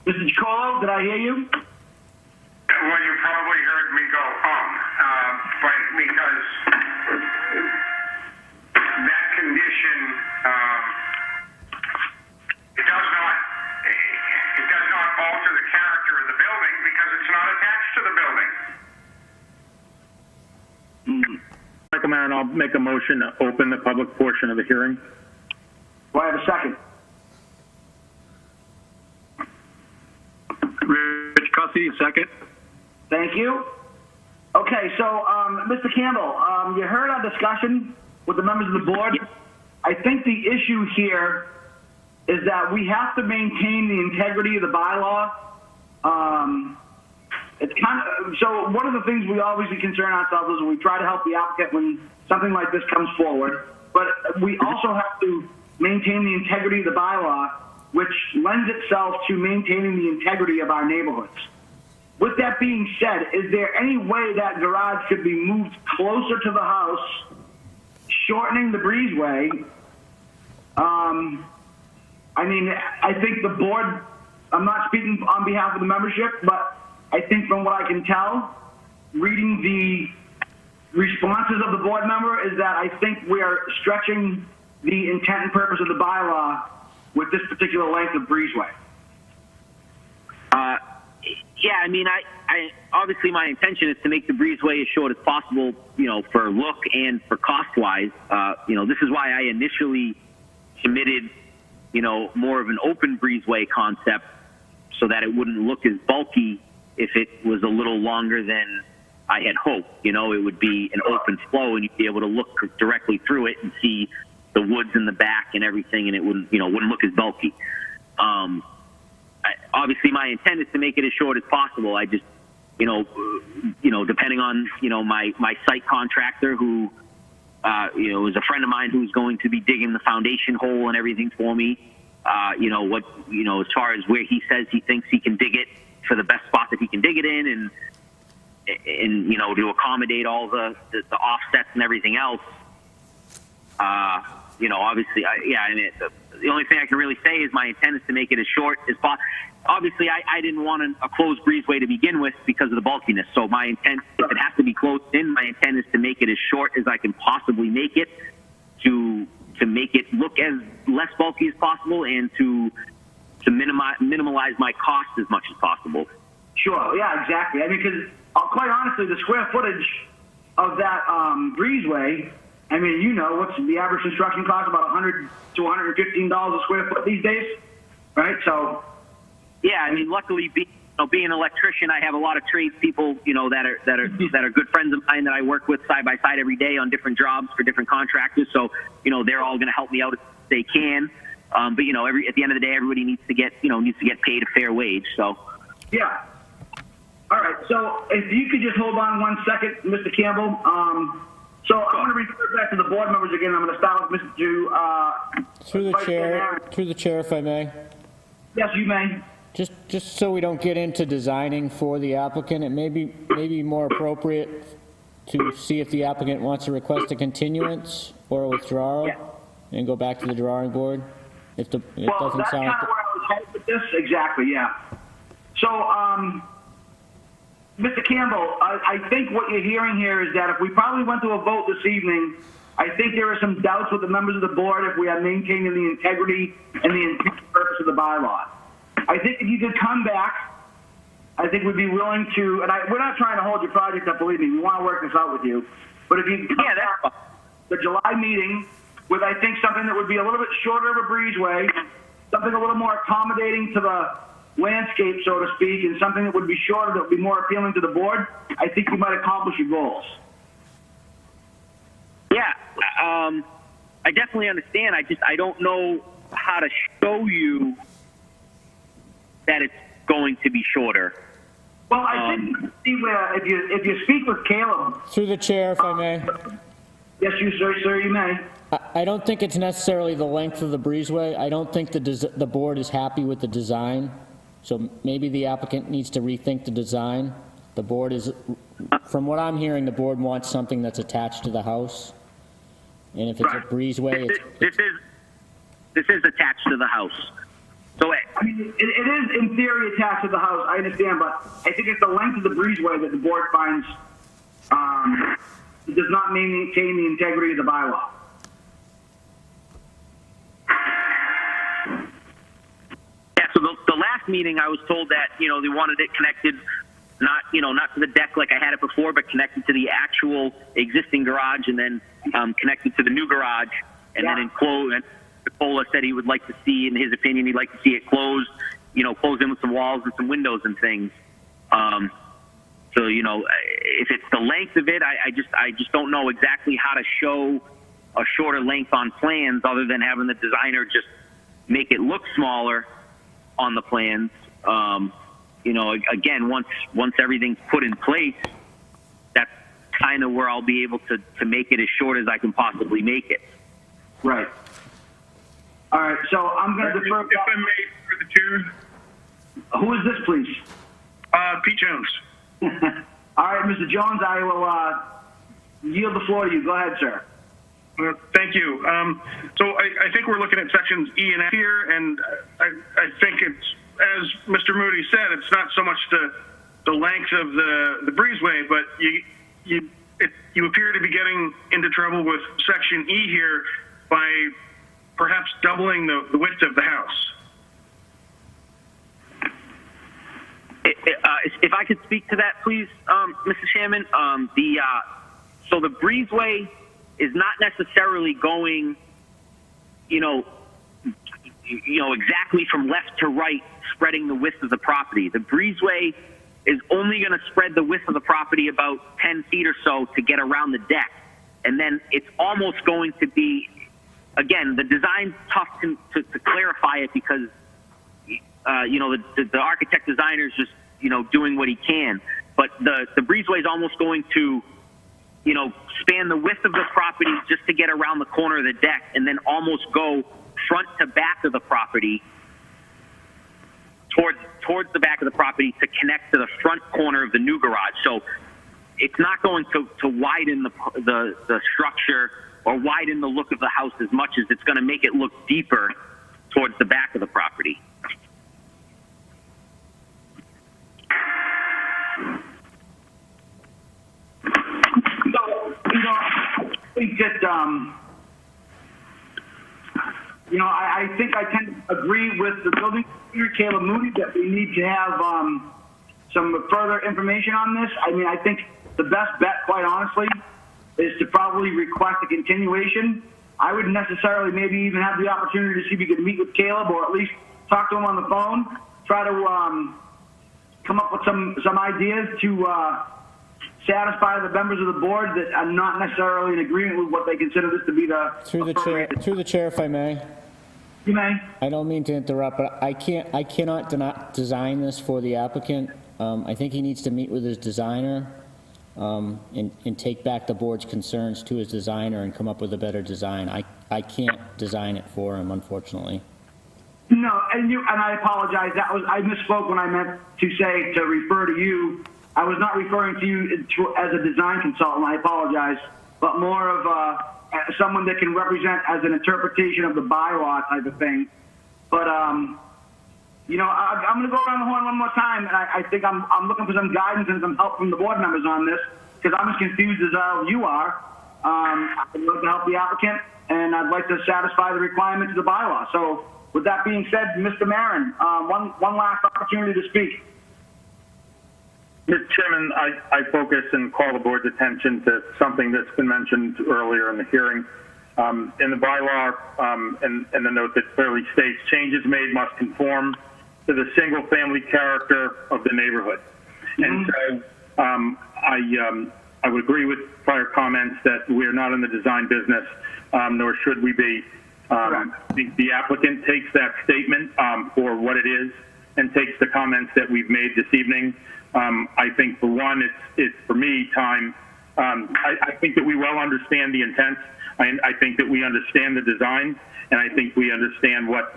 Mr. Chicolo, did I hear you? Well, you probably heard me go, but because that condition, it does not alter the character of the building because it's not attached to the building. Michael Marin, I'll make a motion to open the public portion of the hearing. Do I have a second? Rich Cussy, second. Thank you. Okay, so Mr. Campbell, you heard our discussion with the members of the board. I think the issue here is that we have to maintain the integrity of the bylaw. It's kind of, so one of the things we always concern ourselves is we try to help the applicant when something like this comes forward, but we also have to maintain the integrity of the bylaw, which lends itself to maintaining the integrity of our neighborhoods. With that being said, is there any way that garage could be moved closer to the house, shortening the breezeway? I mean, I think the board, I'm not speaking on behalf of the membership, but I think from what I can tell, reading the responses of the board member, is that I think we are stretching the intent and purpose of the bylaw with this particular length of breezeway. Yeah, I mean, I obviously my intention is to make the breezeway as short as possible, for look and for cost-wise. This is why I initially submitted, more of an open breezeway concept so that it wouldn't look as bulky if it was a little longer than I had hoped. It would be an open flow and you'd be able to look directly through it and see the woods in the back and everything, and it wouldn't look as bulky. obviously my intent is to make it as short as possible. I just, depending on, my site contractor who, is a friend of mine who's going to be digging the foundation hole and everything for me. As far as where he says he thinks he can dig it for the best spot that he can dig it in and to accommodate all the offsets and everything else. Obviously, the only thing I can really say is my intent is to make it as short as possible. Obviously, I didn't want a closed breezeway to begin with because of the bulkiness. So my intent, if it has to be closed in, my intent is to make it as short as I can possibly make it to make it look as less bulky as possible and to minimize my cost as much as possible. Sure, yeah, exactly. I mean, because quite honestly, the square footage of that breezeway, I mean, what's the average construction cost? About $100 to $115 a square foot these days, right? So, yeah, I mean, luckily, being an electrician, I have a lot of tradespeople, that are good friends of mine that I work with side by side every day on different jobs for different contractors. So, they're all going to help me out if they can. But at the end of the day, everybody needs to get paid a fair wage. So, yeah. All right. So, if you could just hold on 1 second, Mr. Campbell. So I'm going to refer back to the board members again. I'm going to start with Mr. Through the chair, if I may. Yes, you may. Just so we don't get into designing for the applicant, it may be more appropriate to see if the applicant wants to request a continuance or a withdrawal and go back to the drawing board. It doesn't sound that's kind of where I was headed with this. Exactly, yeah. So, Mr. Campbell, I think what you're hearing here is that if we probably went to a vote this evening, I think there are some doubts with the members of the board if we are maintaining the integrity and the intended purpose of the bylaw. I think if you could come back, I think we'd be willing to, and we're not trying to hold your project up, believe me, we want to work this out with you. But if you come back the July meeting with, I think, something that would be a little bit shorter of a breezeway, something a little more accommodating to the landscape, so to speak, and something that would be shorter that would be more appealing to the board, I think you might accomplish your goals. Yeah, I definitely understand. I don't know how to show you that it's going to be shorter. Well, I think you can see where if you speak with Caleb. Through the chair, if I may. Yes, sir, you may. I don't think it's necessarily the length of the breezeway. I don't think the board is happy with the design. So maybe the applicant needs to rethink the design. The board is, from what I'm hearing, the board wants something that's attached to the house. And if it's a breezeway, this is attached to the house. So I mean, it is in theory attached to the house. I understand, but I think it's the length of the breezeway that the board finds does not maintain the integrity of the bylaw. So the last meeting, I was told that, they wanted it connected, not to the deck like I had it before, but connected to the actual existing garage and then connected to the new garage and then enclosed. And Nicola said he would like to see, in his opinion, he'd like to see it closed, closed in with some walls and some windows and things. So, if it's the length of it, I just don't know exactly how to show a shorter length on plans other than having the designer just make it look smaller on the plans. Again, once everything's put in place, that's kind of where I'll be able to make it as short as I can possibly make it. Right. All right, so I'm going to defer. If I may, for the chair. Who is this, please? Pete Jones. All right, Mr. Jones, I will yield the floor to you. Go ahead, sir. Thank you. So I think we're looking at sections E and F here, and I think it's, as Mr. Moody said, it's not so much the length of the breezeway, but you appear to be getting into trouble with section E here by perhaps doubling the width of the house. If I could speak to that, please, Mr. Chairman. So the breezeway is not necessarily going, exactly from left to right, spreading the width of the property. The breezeway is only going to spread the width of the property about 10 feet or so to get around the deck. And then it's almost going to be, again, the design's tough to clarify it because the architect designer is just, doing what he can. But the breezeway is almost going to, span the width of the property just to get around the corner of the deck, and then almost go front to back of the property, towards the back of the property to connect to the front corner of the new garage. So it's not going to widen the structure or widen the look of the house as much as it's going to make it look deeper towards the back of the property. So, I think that, I think I tend to agree with the building engineer, Caleb Moody, that we need to have some further information on this. I mean, I think the best bet, quite honestly, is to probably request a continuation. I wouldn't necessarily maybe even have the opportunity to see if we could meet with Caleb or at least talk to him on the phone, try to come up with some ideas to satisfy the members of the board that are not necessarily in agreement with what they consider this to be the Through the chair, if I may. You may. I don't mean to interrupt, but I cannot design this for the applicant. I think he needs to meet with his designer and take back the board's concerns to his designer and come up with a better design. I can't design it for him, unfortunately. No, and I apologize. I misspoke when I meant to say to refer to you. I was not referring to you as a design consultant. I apologize, but more of someone that can represent as an interpretation of the bylaw type of thing. But I'm going to go around the horn one more time, and I think I'm looking for some guidance and some help from the board members on this, because I'm as confused as you are. I'd love to help the applicant, and I'd like to satisfy the requirements of the bylaw. So with that being said, Mr. Marin, one last opportunity to speak. Mr. Chairman, I focus and call the board's attention to something that's been mentioned earlier in the hearing. In the bylaw, and the note that clearly states, changes made must conform to the single-family character of the neighborhood. And so I would agree with prior comments that we are not in the design business, nor should we be. The applicant takes that statement for what it is and takes the comments that we've made this evening. I think, for one, it's for me time. I think that we well understand the intent. I think that we understand the design, and I think we understand what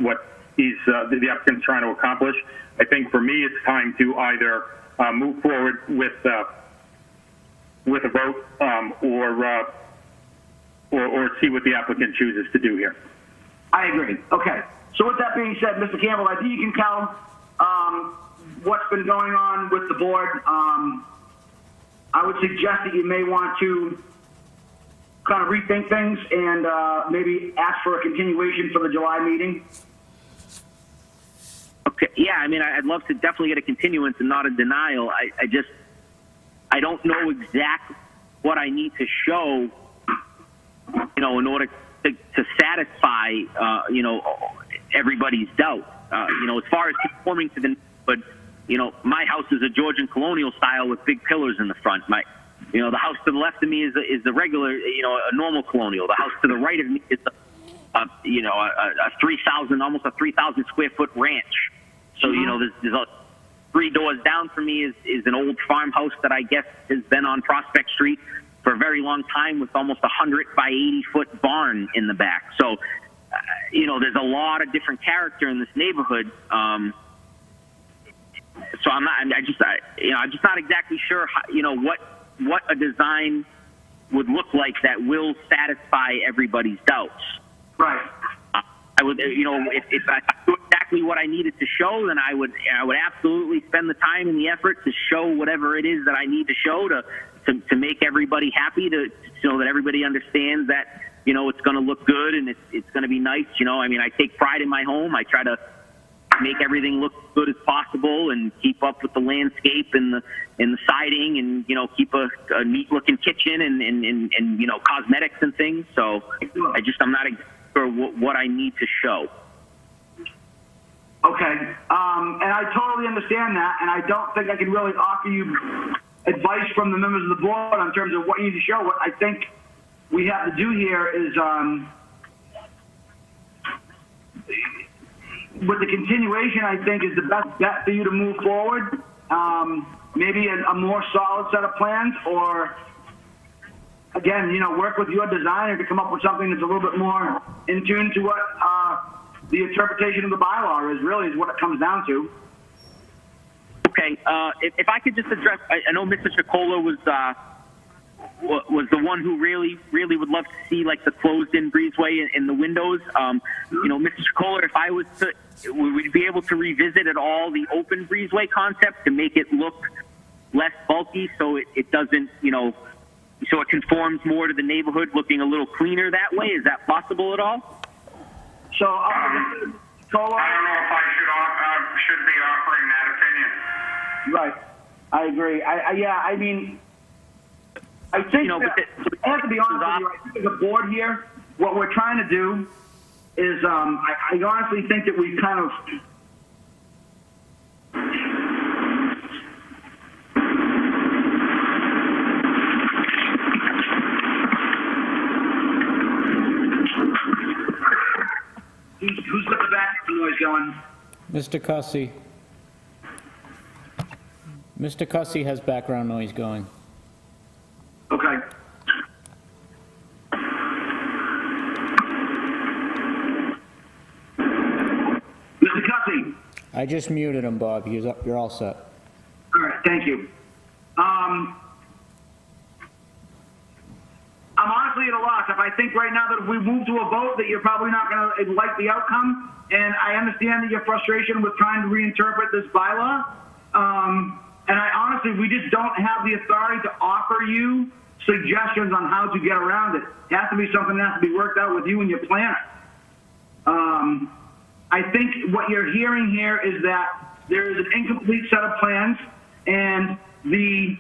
the applicant's trying to accomplish. I think for me, it's time to either move forward with a vote or see what the applicant chooses to do here. I agree. Okay. So with that being said, Mr. Campbell, I think you can tell what's been going on with the board. I would suggest that you may want to kind of rethink things and maybe ask for a continuation for the July meeting. Okay. Yeah, I mean, I'd love to definitely get a continuance and not a denial. I don't know exactly what I need to show, in order to satisfy, everybody's doubt. As far as conforming to the, but my house is a Georgian colonial style with big pillars in the front. The house to the left of me is the regular, a normal colonial. The house to the right of me is a 3,000, almost a 3,000 square foot ranch. So, there's 3 doors down from me is an old farmhouse that I guess has been on Prospect Street for a very long time with almost 100 by 80 foot barn in the back. So, there's a lot of different character in this neighborhood. So I'm just not exactly sure how, what a design would look like that will satisfy everybody's doubts. Right. I would, if I knew exactly what I needed to show, then I would absolutely spend the time and the effort to show whatever it is that I need to show to make everybody happy, so that everybody understands that, it's going to look good and it's going to be nice. I take pride in my home. I try to make everything look good as possible and keep up with the landscape and the siding and, keep a neat looking kitchen and cosmetics and things. So I'm not sure what I need to show. Okay. And I totally understand that. And I don't think I can really offer you advice from the members of the board in terms of what you need to show. What I think we have to do here is, with the continuation, I think is the best bet for you to move forward. Maybe a more solid set of plans, or again, work with your designer to come up with something that's a little bit more in tune to what the interpretation of the bylaw is what it comes down to. Okay, if I could just address, I know Mr. Chicola was the one who really would love to see like the closed-in breezeway in the windows. Mr. Chicola, if I was to, would we be able to revisit at all the open breezeway concept to make it look less bulky, so it doesn't, so it conforms more to the neighborhood, looking a little cleaner that way? Is that possible at all? So, I don't know if I should be offering that opinion. Right, I agree. I mean, I think I have to be honest with you. I think as a board here, what we're trying to do is, I honestly think that we kind of. Who's got the background noise going? Mr. Cussy. Mr. Cussy has background noise going. Okay. Mr. Cussy. I just muted him, Bob. You're all set. All right, thank you. I'm honestly at a loss. If I think right now that if we move to a vote that you're probably not going to like the outcome, and I understand that your frustration with trying to reinterpret this bylaw, and I honestly, we just don't have the authority to offer you suggestions on how to get around it. It has to be something that has to be worked out with you and your planner. I think what you're hearing here is that there is an incomplete set of plans, and the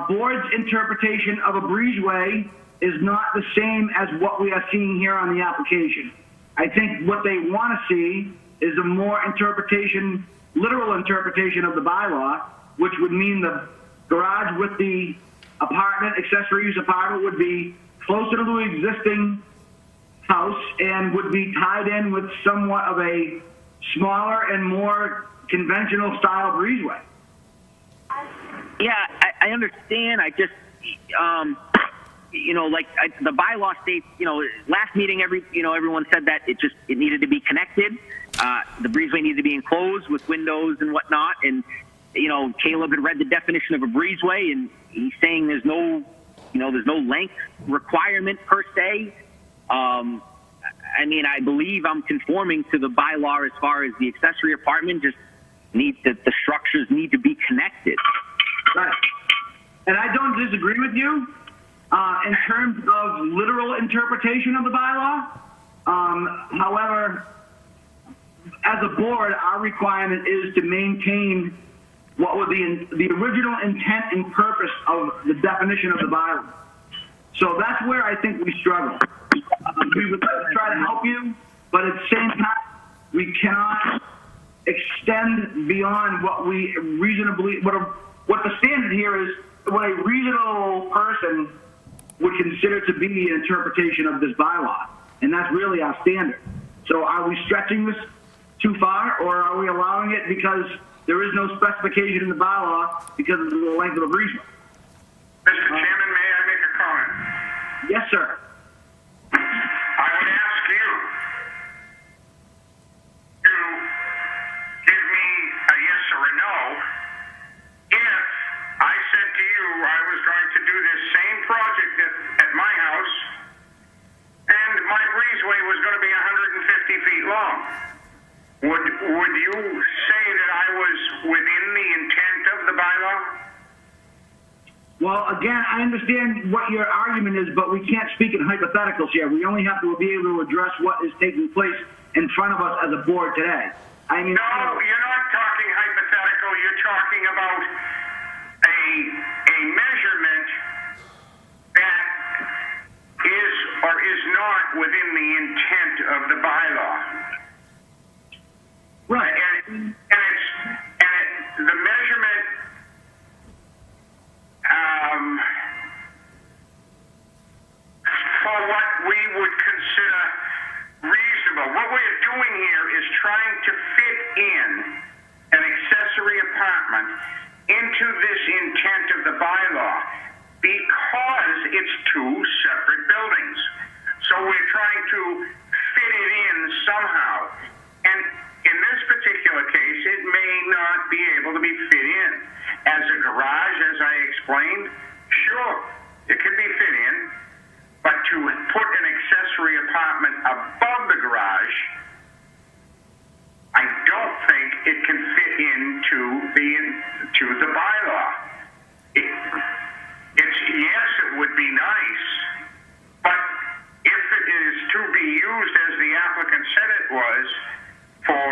board's interpretation of a breezeway is not the same as what we are seeing here on the application. I think what they want to see is a more literal interpretation of the bylaw, which would mean the garage with the apartment, accessory use apartment, would be closer to the existing house and would be tied in with somewhat of a smaller and more conventional style breezeway. Yeah, I understand. I just, the bylaw states, last meeting, everyone said that it needed to be connected. The breezeway needed to be enclosed with windows and whatnot. And, Caleb had read the definition of a breezeway, and he's saying there's no length requirement per se. I believe I'm conforming to the bylaw as far as the accessory apartment the structures need to be connected. Right. And I don't disagree with you in terms of literal interpretation of the bylaw. However, as a board, our requirement is to maintain what was the original intent and purpose of the definition of the bylaw. So that's where I think we struggle. We would try to help you, but at the same time, we cannot extend beyond what we reasonably, what the standard here is, what a reasonable person would consider to be the interpretation of this bylaw. And that's really our standard. So are we stretching this too far, or are we allowing it because there is no specification in the bylaw because of the length of the breezeway? Mr. Chairman, may I make a comment? Yes, sir. I would ask you to give me a yes or a no if I said to you I was going to do this same project at my house and my breezeway was going to be 150 feet long. Would you say that I was within the intent of the bylaw? Well, again, I understand what your argument is, but we can't speak in hypotheticals here. We only have to be able to address what is taking place in front of us as a board today. No, you're not talking hypothetical. You're talking about a measurement that is or is not within the intent of the bylaw. Right. And the measurement for what we would consider reasonable. What we're doing here is because it's two separate buildings. So we're trying to fit it in somehow. And in this particular case, it may not be able to be fit in. As a garage, as I explained, sure, it could be fit in, but to put an accessory apartment above the garage, I don't think it can fit into the bylaw. Yes, it would be nice, but if it is to be used as the applicant said it was for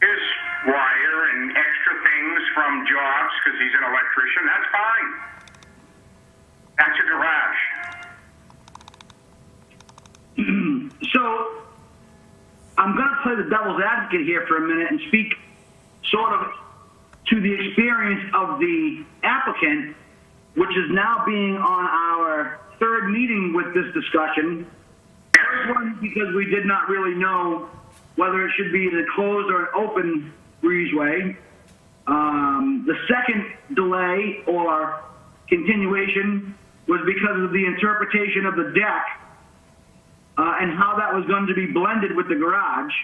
his wire and extra things from jobs because he's an electrician, that's fine. That's a garage. So I'm going to play the devil's advocate here for a minute and speak sort of to the experience of the applicant, which is now being on our third meeting with this discussion. First one, because we did not really know whether it should be an closed or an open breezeway. The second delay or continuation was because of the interpretation of the deck and how that was going to be blended with the garage.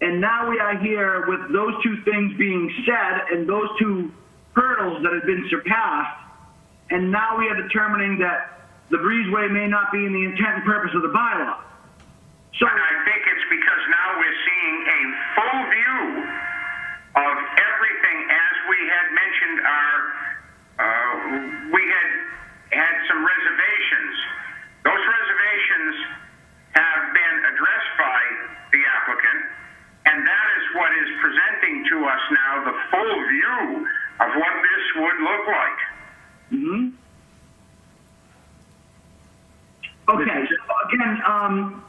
And now we are here with those two things being said and those two hurdles that have been surpassed. And now we are determining that the breezeway may not be in the intent and purpose of the bylaw. So and I think it's because now we're seeing a full view of everything. As we had mentioned, we had some reservations. Those reservations have been addressed by the applicant, and that is what is presenting to us now the full view of what this would look like. Mm-hmm. Okay, so again,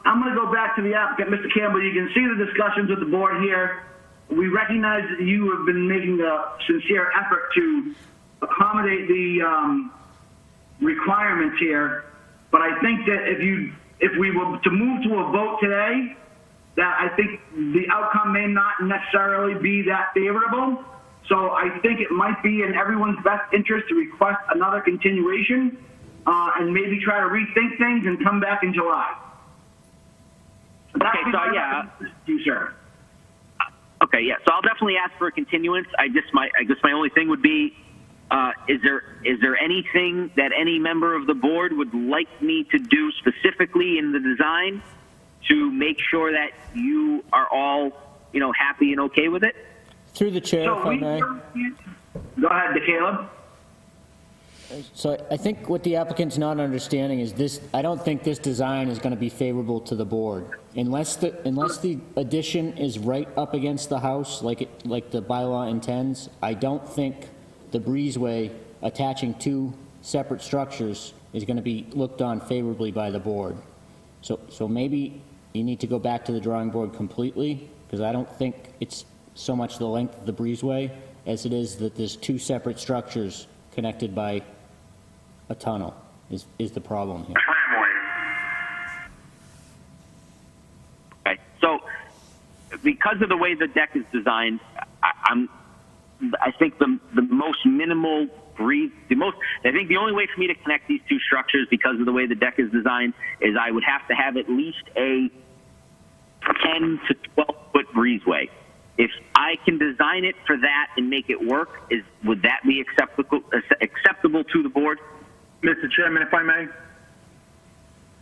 I'm going to go back to the applicant, Mr. Campbell. You can see the discussions with the board here. We recognize that you have been making a sincere effort to accommodate the requirements here, but I think that if we were to move to a vote today, that I think the outcome may not necessarily be that favorable. So I think it might be in everyone's best interest to request another continuation and maybe try to rethink things and come back in July. Okay, so yeah. You, sir. Okay, yeah. So I'll definitely ask for a continuance. I guess my only thing would be, is there anything that any member of the board would like me to do specifically in the design to make sure that you are all, happy and okay with it? Through the chair, if I may. Go ahead, Caleb. So I think what the applicant's not understanding is this. I don't think this design is going to be favorable to the board unless the addition is right up against the house, like the bylaw intends. I don't think the breezeway attaching two separate structures is going to be looked on favorably by the board. So maybe you need to go back to the drawing board completely, because I don't think it's so much the length of the breezeway as it is that there's two separate structures connected by a tunnel is the problem here. Okay, so because of the way the deck is designed, I think the most minimal I think the only way for me to connect these two structures because of the way the deck is designed is I would have to have at least a 10 to 12 foot breezeway. If I can design it for that and make it work, would that be acceptable to the board? Mr. Chairman, if I may.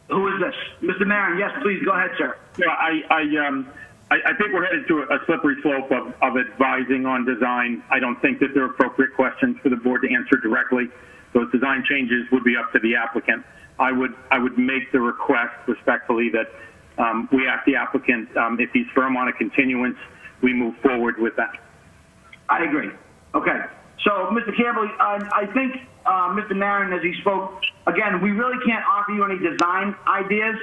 Who is this? Mr. Marin, yes, please go ahead, sir. Yeah, I think we're headed to a slippery slope of advising on design. I don't think that there are appropriate questions for the board to answer directly. Those design changes would be up to the applicant. I would make the request respectfully that we ask the applicant, if he's firm on a continuance, we move forward with that. I agree. Okay. So, Mr. Campbell, I think Mr. Marin, as he spoke, again, we really can't offer you any design ideas.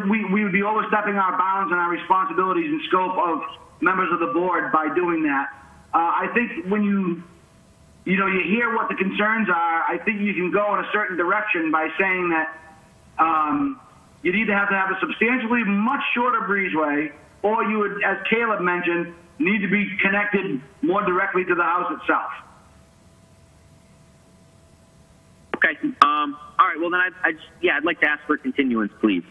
We would be overstepping our bounds and our responsibilities and scope of members of the board by doing that. I think when you hear what the concerns are, I think you can go in a certain direction by saying that you'd either have to have a substantially much shorter breezeway, or you would, as Caleb mentioned, need to be connected more directly to the house itself. Okay. All right. Well, then I'd like to ask for a continuance, please.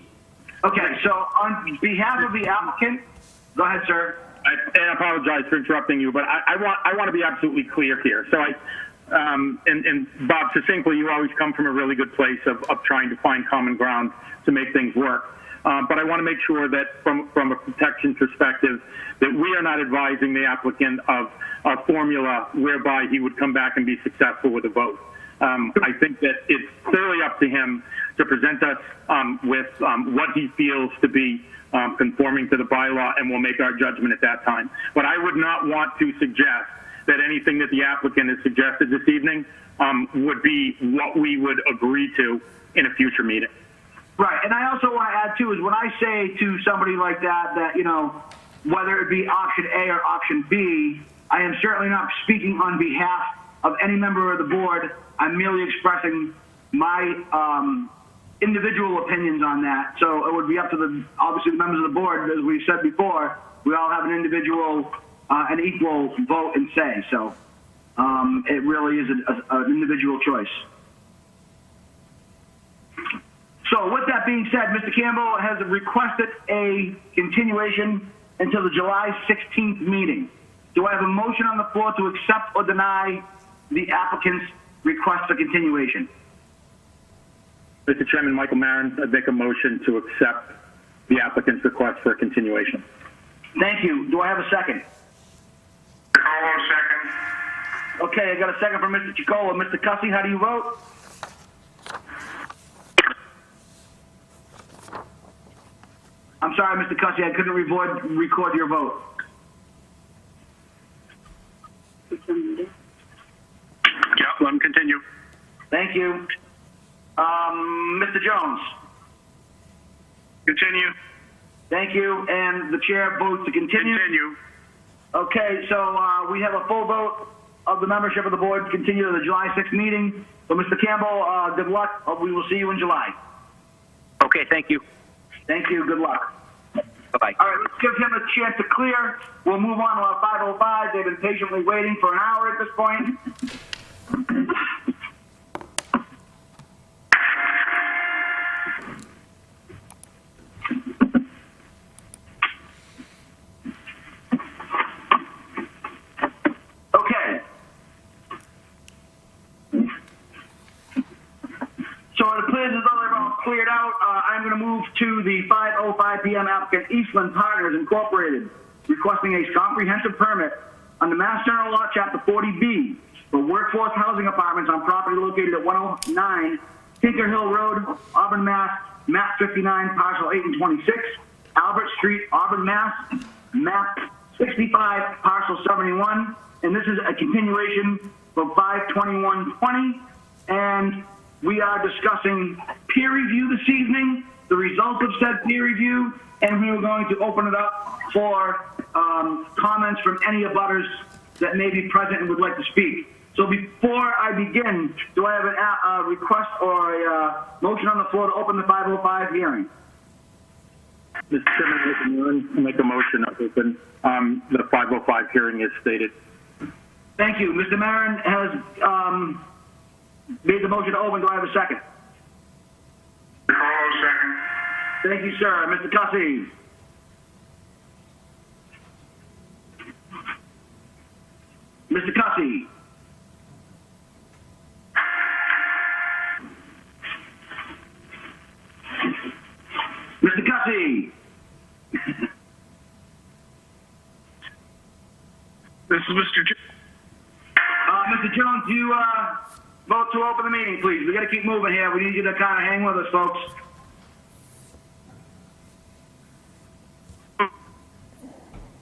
Okay, so on behalf of the applicant, go ahead, sir. I apologize for interrupting you, but I want to be absolutely clear here. So and Bob, succinctly, you always come from a really good place of trying to find common ground to make things work. But I want to make sure that from a protection perspective, that we are not advising the applicant of a formula whereby he would come back and be successful with a vote. I think that it's clearly up to him to present us with what he feels to be conforming to the bylaw, and we'll make our judgment at that time. But I would not want to suggest that anything that the applicant has suggested this evening would be what we would agree to in a future meeting. Right, and I also want to add too is when I say to somebody like that, you know, whether it be option A or option B, I am certainly not speaking on behalf of any member of the board. I'm merely expressing my individual opinions on that. So it would be up to obviously the members of the board. As we said before, we all have an individual, an equal vote and say. So it really is an individual choice. So with that being said, Mr. Campbell has requested a continuation until the July 16th meeting. Do I have a motion on the floor to accept or deny the applicant's request for continuation? Mr. Chairman, Michael Marin, I'd make a motion to accept the applicant's request for a continuation. Thank you. Do I have a second? Chacolo, second. Okay, I got a second from Mr. Chacolo. Mr. Cussy, how do you vote? I'm sorry, Mr. Cussy, I couldn't record your vote. Yeah, let him continue. Thank you. Mr. Jones? Continue. Thank you. And the chair votes to continue? Continue. Okay, so we have a full vote of the membership of the board to continue to the July 6th meeting. So, Mr. Campbell, good luck. We will see you in July. Okay. Thank you. Thank you. Good luck. Bye-bye. All right, let's give him a chance to clear. We'll move on to our 505. They've been patiently waiting for an hour at this point. Okay. So it appears as though they're all cleared out. I'm going to move to the 5:05 p.m. applicant Eastland Partners Incorporated, requesting a comprehensive permit under Mass General Law, Chapter 40B, for workforce housing apartments on property located at 109 Tinker Hill Road, Auburn, Mass, map 59, parcel 8 and 26, Albert Street, Auburn, Mass, map 65, parcel 71, and this is a continuation from 5/21/20, and we are discussing peer review this evening, the results of said peer review, and we are going to open it up for comments from any abutters that may be present and would like to speak. So before I begin, do I have a request or a motion on the floor to open the 505 hearing? Mr. Chairman, I make a motion to open the 505 hearing as stated. Thank you. Mr. Marin has made the motion to open. Do I have a second? Chacolo, second. Thank you, sir. Mr. Cussy? Mr. Cussy? Mr. Cussy? This is Mr. Mr. Jones, you vote to open the meeting, please. We got to keep moving here. We need you to kind of hang with us, folks.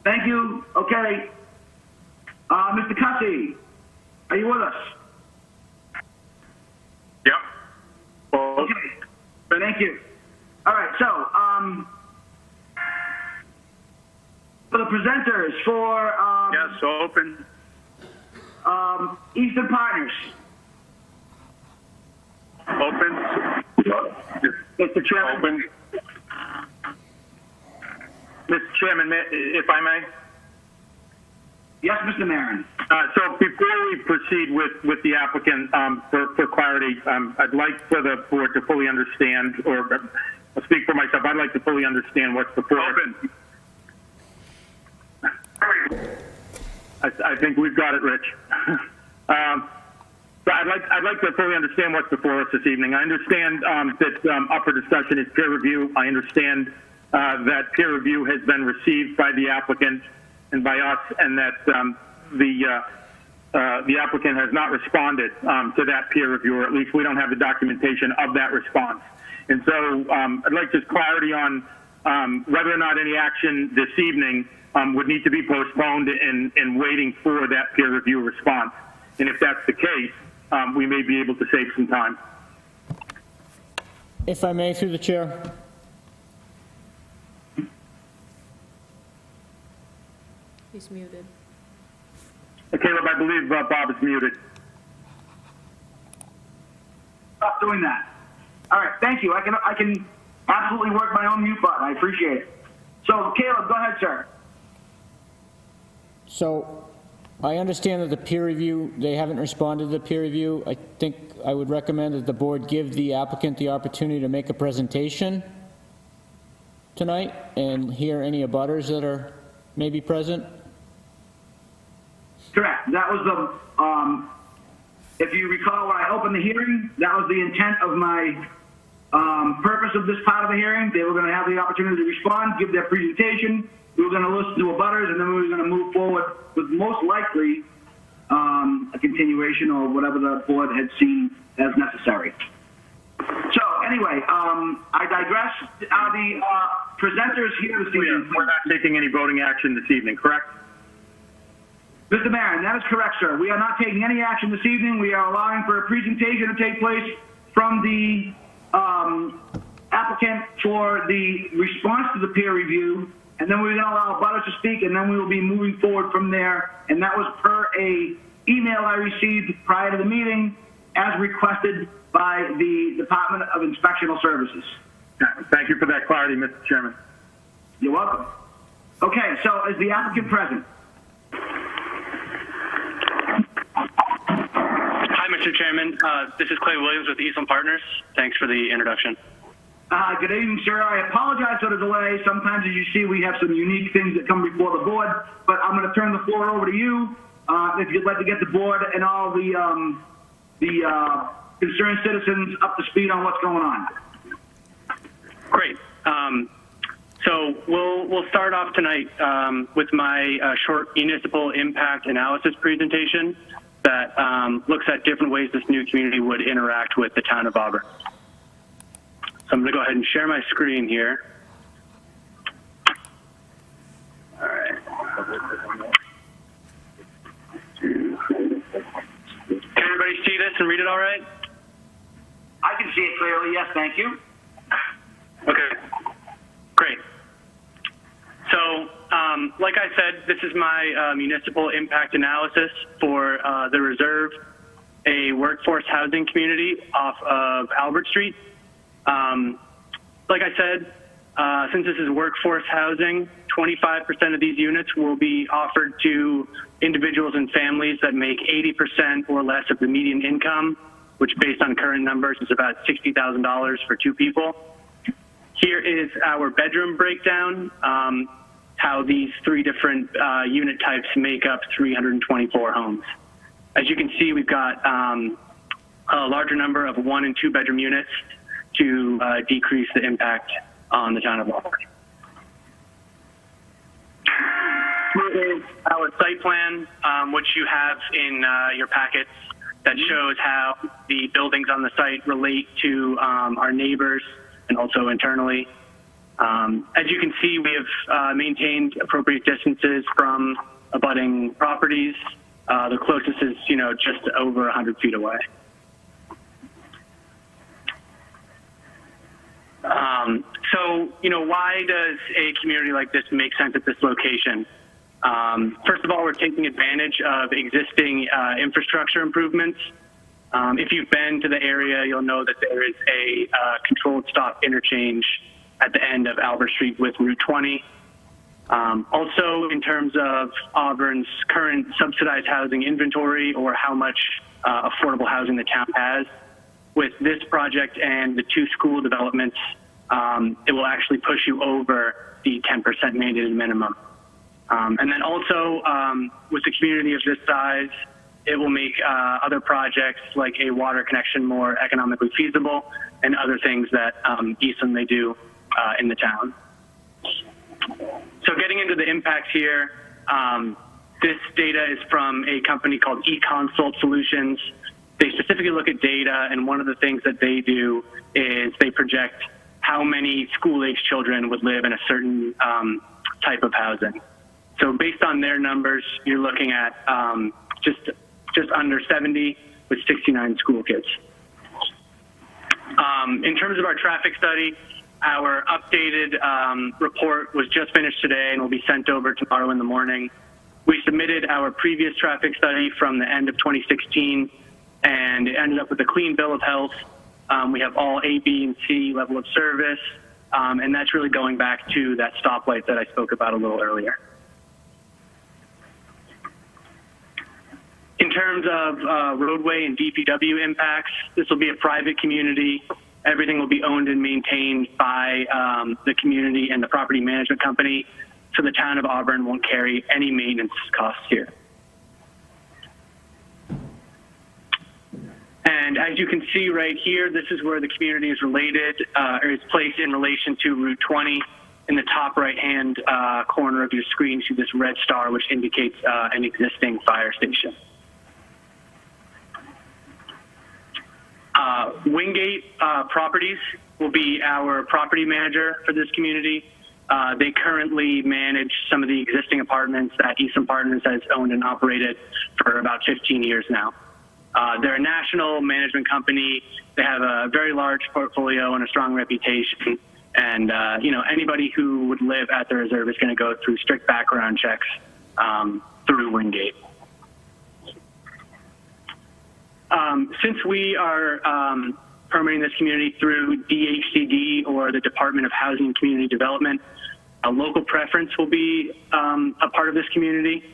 Thank you. Okay. Mr. Cussy, are you with us? Yep. Okay. Thank you. All right. So, for the presenters for Yes, open. Eastern Partners. Open. Mr. Chairman. Open. Mr. Chairman, if I may. Yes, Mr. Marin. So before we proceed with the applicant, for clarity, I'd like for the board to fully understand, or I'll speak for myself, I'd like to fully understand what's before us. Open. I think we've got it, Rich. So I'd like to fully understand what's before us this evening. I understand that up for discussion is peer review. I understand that peer review has been received by the applicant and by us, and that the applicant has not responded to that peer review, or at least we don't have the documentation of that response. And so I'd like just clarity on whether or not any action this evening would need to be postponed and waiting for that peer review response. And if that's the case, we may be able to save some time. If I may, through the chair. He's muted. Caleb, I believe Bob is muted. Stop doing that. All right, thank you. I can absolutely work my own mute button. I appreciate it. So, Caleb, go ahead, sir. So I understand that the peer review, they haven't responded to the peer review. I think I would recommend that the board give the applicant the opportunity to make a presentation tonight and hear any abutters that are maybe present. Correct. That was the, if you recall when I opened the hearing, that was the intent of my purpose of this part of the hearing. They were going to have the opportunity to respond, give their presentation. We were going to listen to abutters, and then we were going to move forward with most likely a continuation or whatever the board had seen as necessary. So anyway, I digress. Are the presenters here this evening? We're not taking any voting action this evening, correct? Mr. Marin, that is correct, sir. We are not taking any action this evening. We are allowing for a presentation to take place from the applicant for the response to the peer review, and then we're going to allow abutters to speak, and then we will be moving forward from there. And that was per a email I received prior to the meeting, as requested by the Department of Inspectional Services. Thank you for that clarity, Mr. Chairman. You're welcome. Okay, so is the applicant present? Hi, Mr. Chairman. This is Clay Williams with Eastland Partners. Thanks for the introduction. Good evening, sir. I apologize for the delay. Sometimes, as you see, we have some unique things that come before the board, but I'm going to turn the floor over to you if you'd like to get the board and all the concerned citizens up to speed on what's going on. Great. So we'll start off tonight with my short municipal impact analysis presentation that looks at different ways this new community would interact with the town of Auburn. So I'm going to go ahead and share my screen here. All right. Can everybody see this and read it all right? I can see it clearly. Yes, thank you. Okay, great. So, like I said, this is my municipal impact analysis for the Reserve, a workforce housing community off of Albert Street. Like I said, since this is workforce housing, 25% of these units will be offered to individuals and families that make 80% or less of the median income, which based on current numbers is about $60,000 for two people. Here is our bedroom breakdown, how these three different unit types make up 324 homes. As you can see, we've got a larger number of 1- and 2-bedroom units to decrease the impact on the town of Auburn. Here is our site plan, which you have in your packets, that shows how the buildings on the site relate to our neighbors and also internally. As you can see, we have maintained appropriate distances from abutting properties. The closest is, just over 100 feet away. So, why does a community like this make sense at this location? First of all, we're taking advantage of existing infrastructure improvements. If you've been to the area, you'll know that there is a controlled stop interchange at the end of Albert Street with Route 20. Also, in terms of Auburn's current subsidized housing inventory, or how much affordable housing the town has, with this project and the 2 school developments, it will actually push you over the 10% mandated minimum. And then also, with a community of this size, it will make other projects like a water connection more economically feasible, and other things that Eastham may do in the town. So getting into the impacts here, this data is from a company called eConsult Solutions. They specifically look at data, and one of the things that they do is they project how many school-age children would live in a certain type of housing. So based on their numbers, you're looking at just under 70 with 69 school kids. In terms of our traffic study, our updated report was just finished today and will be sent over tomorrow in the morning. We submitted our previous traffic study from the end of 2016, and it ended up with a clean bill of health. We have all A, B, and C level of service, and that's really going back to that stoplight that I spoke about a little earlier. In terms of roadway and DPW impacts, this will be a private community. Everything will be owned and maintained by the community and the property management company, so the town of Auburn won't carry any maintenance costs here. And as you can see right here, this is where the community is related, or is placed in relation to Route 20. In the top right-hand corner of your screen, you see this red star, which indicates an existing fire station. Wingate Properties will be our property manager for this community. They currently manage some of the existing apartments that Eastham Partners has owned and operated for about 15 years now. They're a national management company. They have a very large portfolio and a strong reputation. And, anybody who would live at the reserve is going to go through strict background checks through Wingate. Since we are permitting this community through DHCD, or the Department of Housing and Community Development, a local preference will be a part of this community.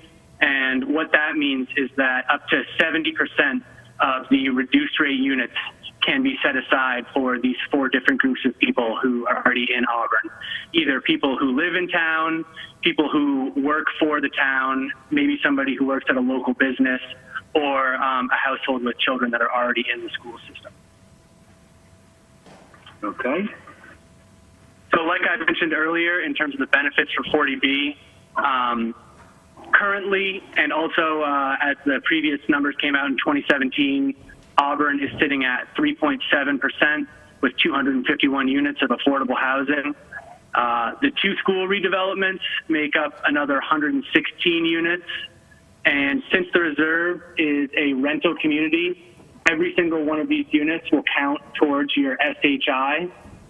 And what that means is that up to 70% of the reduced rate units can be set aside for these 4 different groups of people who are already in Auburn. Either people who live in town, people who work for the town, maybe somebody who works at a local business, or a household with children that are already in the school system. Okay. So like I mentioned earlier, in terms of the benefits for 40B, currently, and also as the previous numbers came out in 2017, Auburn is sitting at 3.7% with 251 units of affordable housing. The 2 school redevelopments make up another 116 units. And since the reserve is a rental community, every single one of these units will count towards your SHI.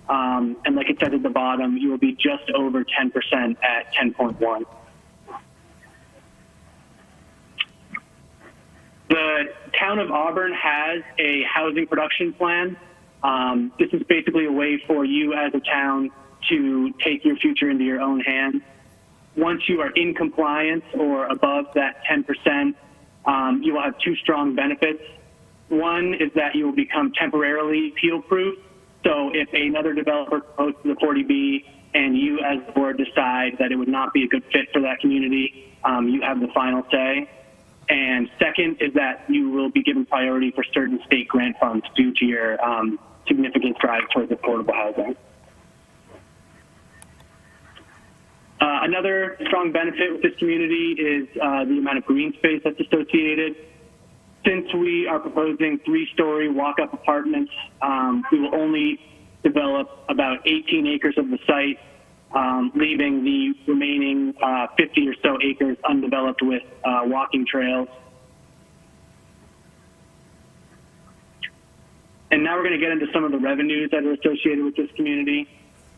And like it says at the bottom, you will be just over 10% at 10.1. The town of Auburn has a housing production plan. This is basically a way for you as a town to take your future into your own hands. Once you are in compliance or above that 10%, you will have 2 strong benefits. One is that you will become temporarily appeal-proof. So if another developer proposes the 40B and you as the board decide that it would not be a good fit for that community, you have the final say. And second is that you will be given priority for certain state grant funds due to your significant strides towards affordable housing. Another strong benefit with this community is the amount of green space that's associated. Since we are proposing 3-story walk-up apartments, we will only develop about 18 acres of the site, leaving the remaining 50 or so acres undeveloped with walking trails. And now we're going to get into some of the revenues that are associated with this community.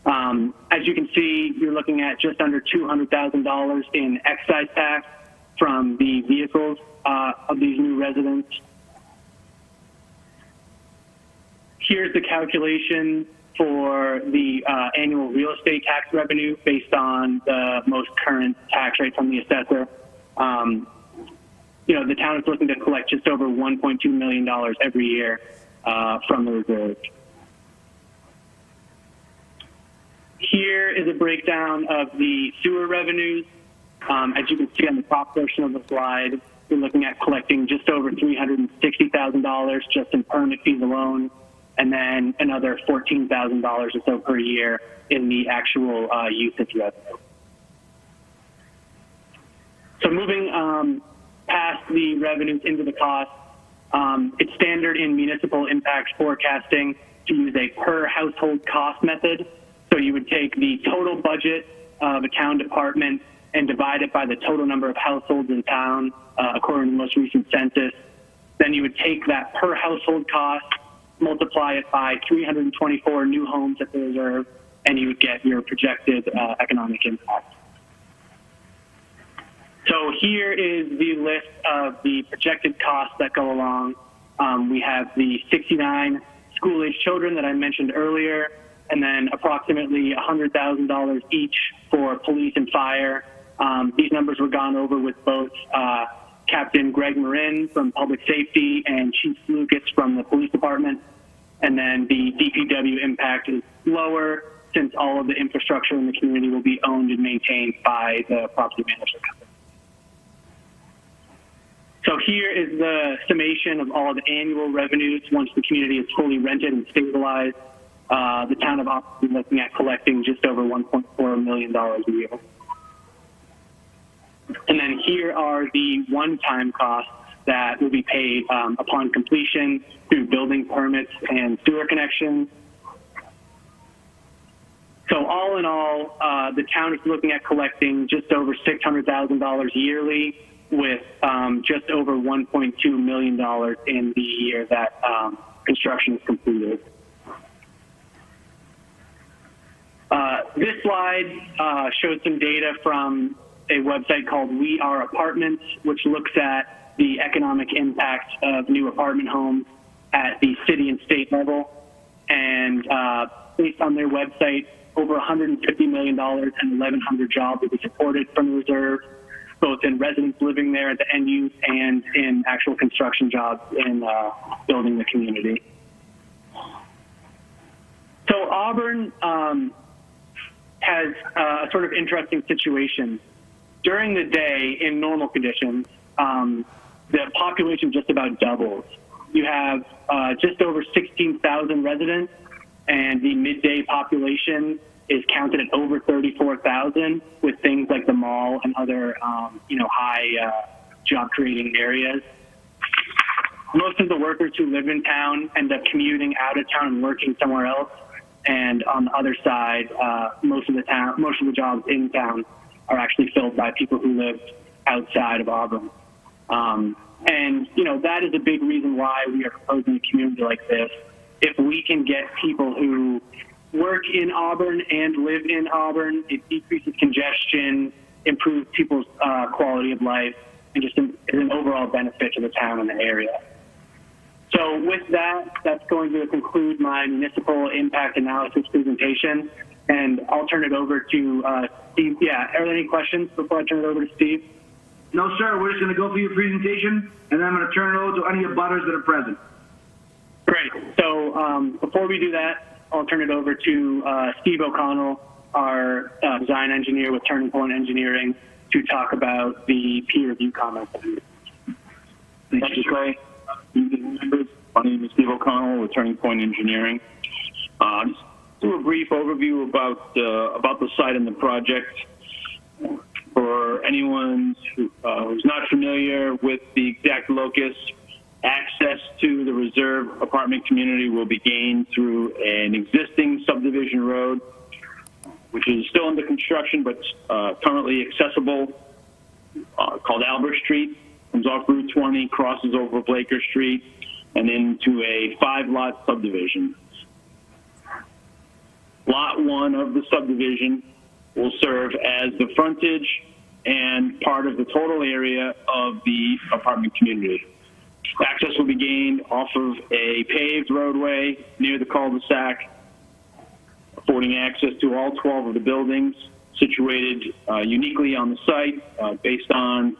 As you can see, you're looking at just under $200,000 in excise tax from the vehicles of these new residents. Here's the calculation for the annual real estate tax revenue based on the most current tax rate from the assessor. The town is looking to collect just over $1.2 million every year from the reserve. Here is a breakdown of the sewer revenues. As you can see on the top portion of the slide, we're looking at collecting just over $360,000 just in permit fees alone, and then another $14,000 or so per year in the actual usage revenue. So moving past the revenues into the costs, it's standard in municipal impact forecasting to use a per household cost method. So you would take the total budget of a town department and divide it by the total number of households in town, according to the most recent census. Then you would take that per household cost, multiply it by 324 new homes at the reserve, and you would get your projected economic impact. So here is the list of the projected costs that go along. We have the 69 school-age children that I mentioned earlier, and then approximately $100,000 each for police and fire. These numbers were gone over with both Captain Greg Marin from Public Safety and Chief Lucas from the Police Department. And then the DPW impact is lower since all of the infrastructure in the community will be owned and maintained by the property management company. So here is the summation of all the annual revenues once the community is fully rented and stabilized. The town of Auburn is looking at collecting just over $1.4 million a year. And then here are the one-time costs that will be paid upon completion through building permits and sewer connections. So all in all, the town is looking at collecting just over $600,000 yearly, with just over $1.2 million in the year that construction is completed. This slide shows some data from a website called We Are Apartments, which looks at the economic impact of new apartment homes at the city and state level. And based on their website, over $150 million and 1,100 jobs will be supported from the reserve, both in residents living there at the end use and in actual construction jobs in building the community. So Auburn has a sort of interesting situation. During the day, in normal conditions, the population just about doubles. You have just over 16,000 residents, and the midday population is counted at over 34,000, with things like the mall and other, high job-creating areas. Most of the workers who live in town end up commuting out of town and working somewhere else. And on the other side, most of the jobs in town are actually filled by people who live outside of Auburn. And that is a big reason why we are proposing a community like this. If we can get people who work in Auburn and live in Auburn, it decreases congestion, improves people's quality of life, and just is an overall benefit to the town and the area. So with that, that's going to conclude my municipal impact analysis presentation, and I'll turn it over to Steve. Yeah, are there any questions before I turn it over to Steve? No, sir. We're just going to go through your presentation, and then I'm going to turn it over to any abutters that are present. Great. So before we do that, I'll turn it over to Steve O'Connell, our design engineer with Turning Point Engineering, to talk about the peer review comments. Thank you, Clay. Evening, members. My name is Steve O'Connell with Turning Point Engineering. Just do a brief overview about the site and the project. For anyone who's not familiar with the exact locus, access to the reserve apartment community will be gained through an existing subdivision road, which is still under construction but currently accessible, called Albert Street. Comes off Route 20, crosses over Blaker Street, and into a 5-lot subdivision. Lot 1 of the subdivision will serve as the frontage and part of the total area of the apartment community. Access will be gained off of a paved roadway near the Cul-De-Sac, affording access to all 12 of the buildings situated uniquely on the site based on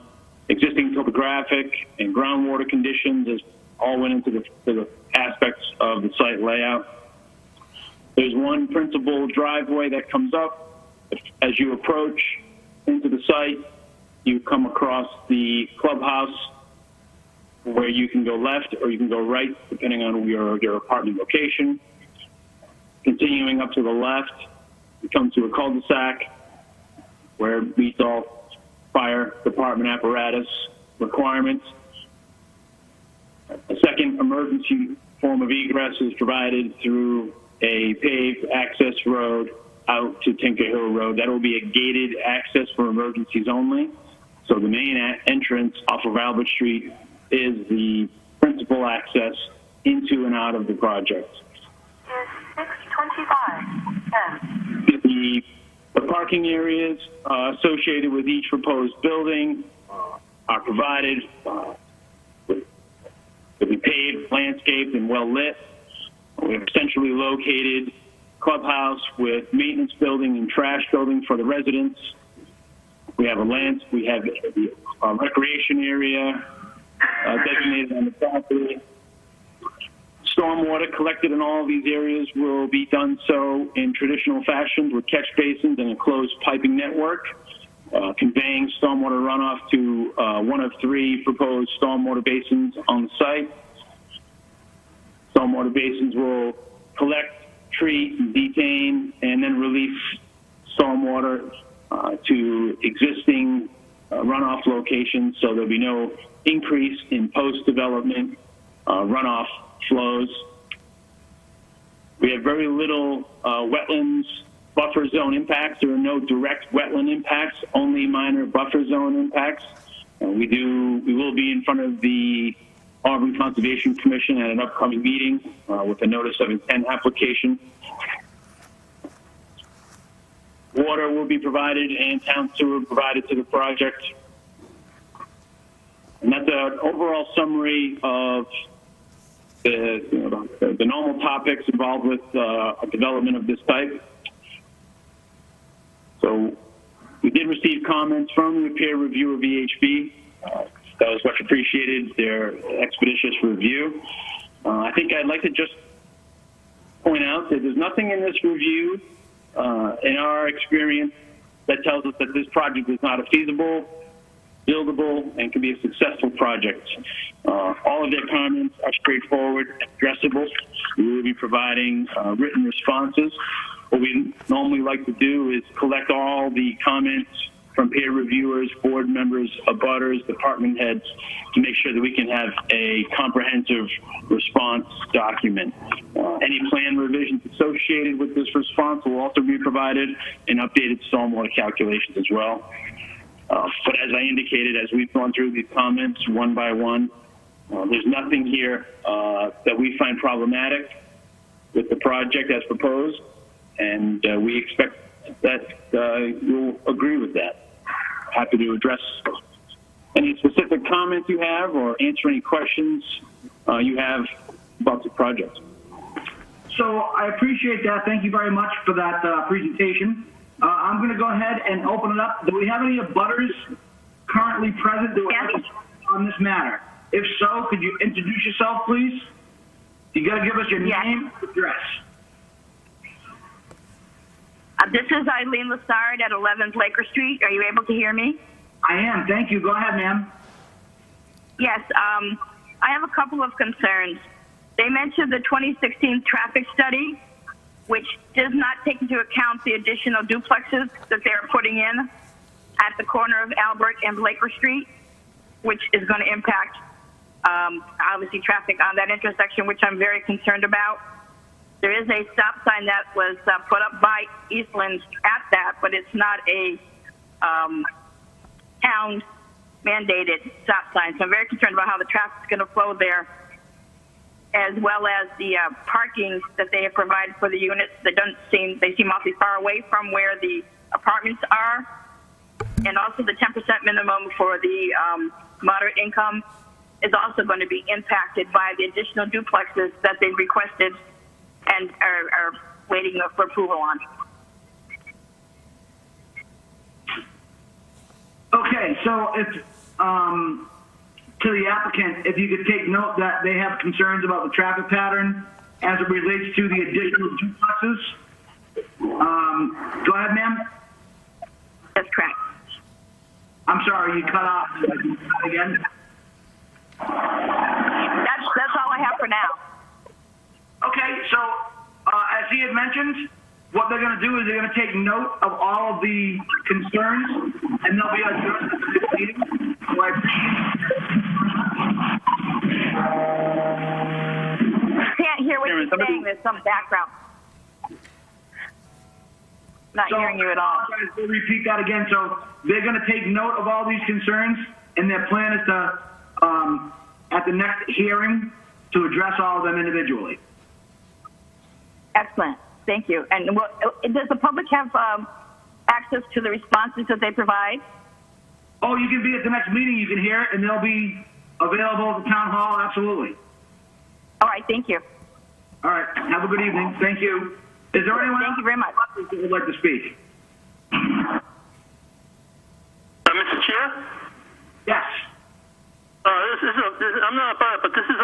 existing topographic and groundwater conditions, as all went into the aspects of the site layout. There's one principal driveway that comes up. As you approach into the site, you come across the clubhouse, where you can go left or you can go right, depending on your apartment location. Continuing up to the left, you come to a cul-de-sac where it meets all fire department apparatus requirements. A second emergency form of egress is provided through a paved access road out to Tinker Hill Road. That will be a gated access for emergencies only. So the main entrance off of Albert Street is the principal access into and out of the project. Is 6:25. The parking areas associated with each proposed building are provided with be paved, landscaped, and well lit. We have centrally located clubhouse with maintenance building and trash building for the residents. We have a recreation area designated on the property. Stormwater collected in all of these areas will be done so in traditional fashion with catch basins and a closed piping network, conveying stormwater runoff to one of 3 proposed stormwater basins on the site. Stormwater basins will collect, treat, and detain, and then release stormwater to existing runoff locations, so there'll be no increase in post-development runoff flows. We have very little wetlands buffer zone impacts. There are no direct wetland impacts, only minor buffer zone impacts. We will be in front of the Auburn Conservation Commission at an upcoming meeting with a notice of intent application. Water will be provided and town sewer provided to the project. And that's an overall summary of the normal topics involved with a development of this type. So we did receive comments from the peer review of VHB. That was much appreciated, their expeditious review. I think I'd like to just point out that there's nothing in this review, in our experience, that tells us that this project is not a feasible, buildable, and can be a successful project. All of their comments are straightforward and addressable. We will be providing written responses. What we normally like to do is collect all the comments from peer reviewers, board members, abutters, department heads, to make sure that we can have a comprehensive response document. Any plan revisions associated with this response will also be provided, and updated stormwater calculations as well. But as I indicated, as we've gone through these comments one by one, there's nothing here that we find problematic with the project as proposed, and we expect that you'll agree with that. Happy to address any specific comments you have or answer any questions you have about the project. So I appreciate that. Thank you very much for that presentation. I'm going to go ahead and open it up. Do we have any abutters currently present that would on this matter? If so, could you introduce yourself, please? You got to give us your name and address. This is Eileen Lassard at 11 Acres Street. Are you able to hear me? I am. Thank you. Go ahead, ma'am. Yes. I have a couple of concerns. They mentioned the 2016 traffic study, which does not take into account the additional duplexes that they're putting in at the corner of Albert and Blaker Street, which is going to impact, obviously, traffic on that intersection, which I'm very concerned about. There is a stop sign that was put up by Eastlands at that, but it's not a town-mandated stop sign. So I'm very concerned about how the traffic's going to flow there, as well as the parking that they have provided for the units. They seem awfully far away from where the apartments are, and also the 10% minimum for the moderate income is also going to be impacted by the additional duplexes that they've requested and are waiting for approval on. Okay, so if, to the applicant, if you could take note that they have concerns about the traffic pattern as it relates to the additional duplexes. Go ahead, ma'am. That's correct. I'm sorry, you cut off again. That's all I have for now. Okay, so as he had mentioned, what they're going to do is they're going to take note of all of the concerns, and they'll be addressed at the next meeting. So I Can't hear what you're saying. There's some background. Not hearing you at all. We'll repeat that again. So they're going to take note of all these concerns, and their plan is to, at the next hearing, to address all of them individually. Excellent. Thank you. And does the public have access to the responses that they provide? Oh, you can be at the next meeting. You can hear it, and they'll be available at the town hall. Absolutely. All right. Thank you. All right. Have a good evening. Thank you. Is there anyone Thank you very much. who would like to speak? Mr. Chair? Yes. I'm not about it, but this is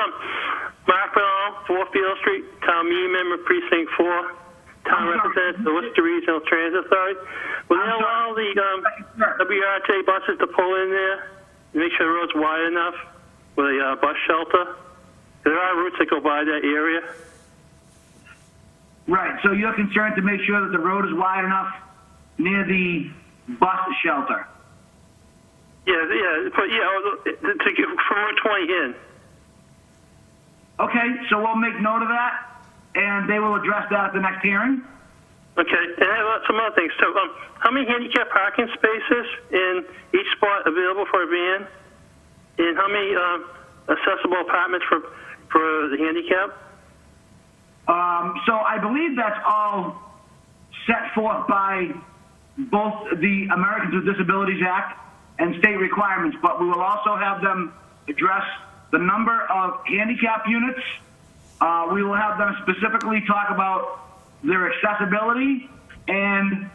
Mark Brown, 4 Field Street, Town Meeting Member, Precinct 4, Town Representative, the Worcester Regional Transit Authority. Will they allow the WRTA buses to pull in there, make sure the road's wide enough with a bus shelter? There are routes that go by that area. Right. So you're concerned to make sure that the road is wide enough near the bus shelter. To get from Route 20 in. Okay, so we'll make note of that, and they will address that at the next hearing. Okay, and I have some other things. So, how many handicap parking spaces in each spot available for a van? And how many accessible apartments for the handicap? So I believe that's all set forth by both the Americans with Disabilities Act and state requirements, but we will also have them address the number of handicap units. We will have them specifically talk about their accessibility and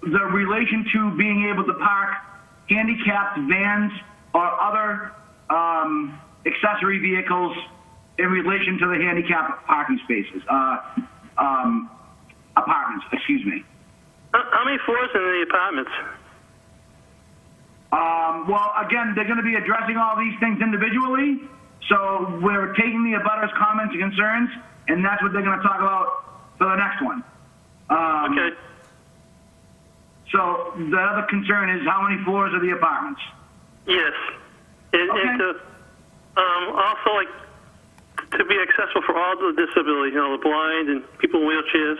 the relation to being able to park handicapped vans or other accessory vehicles in relation to the handicapped parking spaces, apartments, excuse me. How many floors in the apartments? Well, again, they're going to be addressing all these things individually. So we're taking the abutters' comments and concerns, and that's what they're going to talk about for the next one. Okay. So the other concern is how many floors are the apartments? Yes. And also, like, to be accessible for all the disabilities, the blind and people in wheelchairs.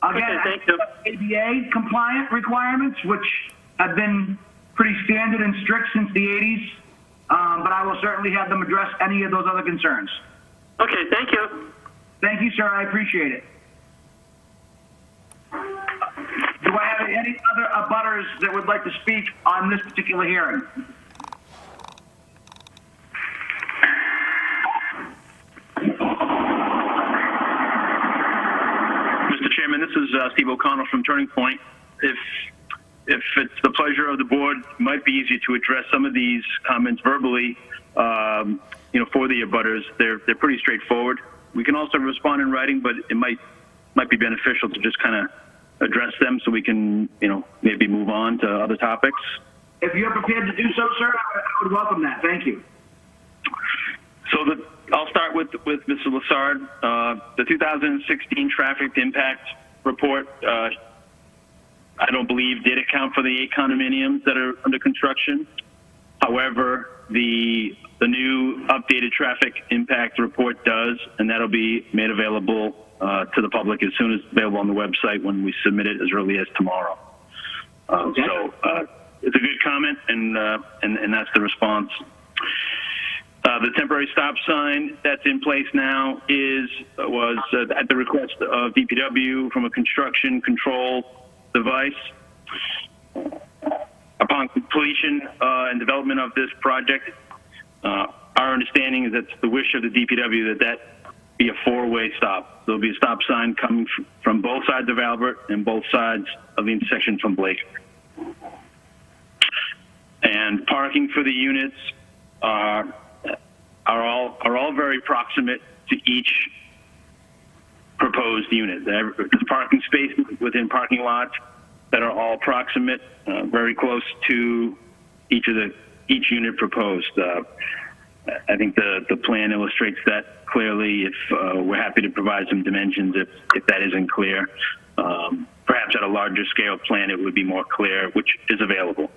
Again, okay, thank you. ADA compliant requirements, which have been pretty standard and strict since the 80s, but I will certainly have them address any of those other concerns. Okay, thank you. Thank you, sir. I appreciate it. Do I have any other abutters that would like to speak on this particular hearing? Mr. Chairman, this is Steve O'Connell from Turning Point. If it's the pleasure of the board, it might be easier to address some of these comments verbally, for the abutters. They're pretty straightforward. We can also respond in writing, but it might be beneficial to just kind of address them so we can, maybe move on to other topics. If you're prepared to do so, sir, I would welcome that. Thank you. So I'll start with Mr. Lassard. The 2016 traffic impact report, I don't believe did account for the 8 condominiums that are under construction. However, the new updated traffic impact report does, and that'll be made available to the public as soon as available on the website when we submit it as early as tomorrow. So it's a good comment, and that's the response. The temporary stop sign that's in place now was at the request of DPW from a construction control device. Upon completion and development of this project, our understanding is that it's the wish of the DPW that be a four-way stop. There'll be a stop sign coming from both sides of Albert and both sides of the intersection from Blake. And parking for the units are all very proximate to each proposed unit. There's parking spaces within parking lots that are all proximate, very close to each unit proposed. I think the plan illustrates that clearly. If we're happy to provide some dimensions if that isn't clear. Perhaps at a larger scale plan it would be more clear, which is available.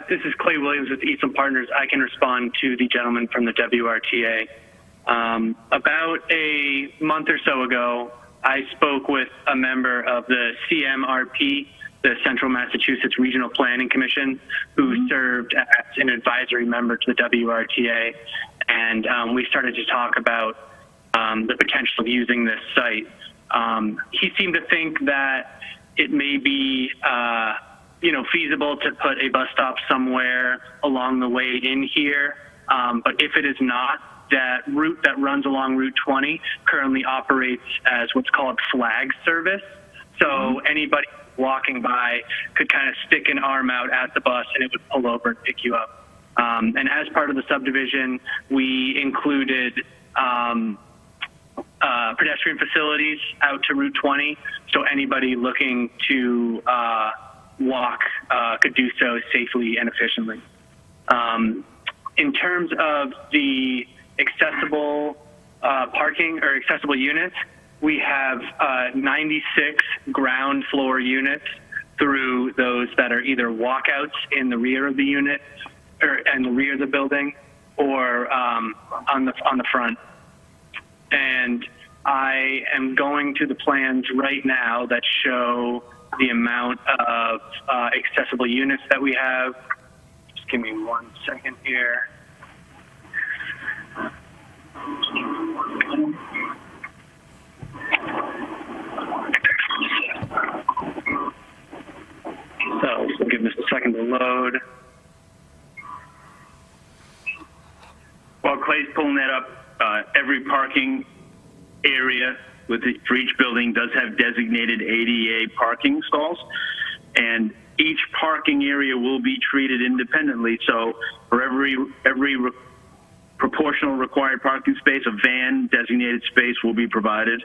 This is Clay Williams with Eastland Partners. I can respond to the gentleman from the WRTA. About a month or so ago, I spoke with a member of the CMRP, the Central Massachusetts Regional Planning Commission, who served as an advisory member to the WRTA, and we started to talk about the potential of using this site. He seemed to think that it may be feasible to put a bus stop somewhere along the way in here, but if it is not, that route that runs along Route 20 currently operates as what's called flag service. So anybody walking by could kind of stick an arm out at the bus and it would pull over and pick you up. And as part of the subdivision, we included pedestrian facilities out to Route 20, so anybody looking to walk could do so safely and efficiently. In terms of the accessible parking or accessible units, we have 96 ground floor units through those that are either walkouts in the rear of the unit or in the rear of the building or on the front. And I am going to the plans right now that show the amount of accessible units that we have. Just give me 1 second here. So give this a second to load. While Clay's pulling that up, every parking area for each building does have designated ADA parking stalls, and each parking area will be treated independently. So for every proportional required parking space, a van designated space will be provided.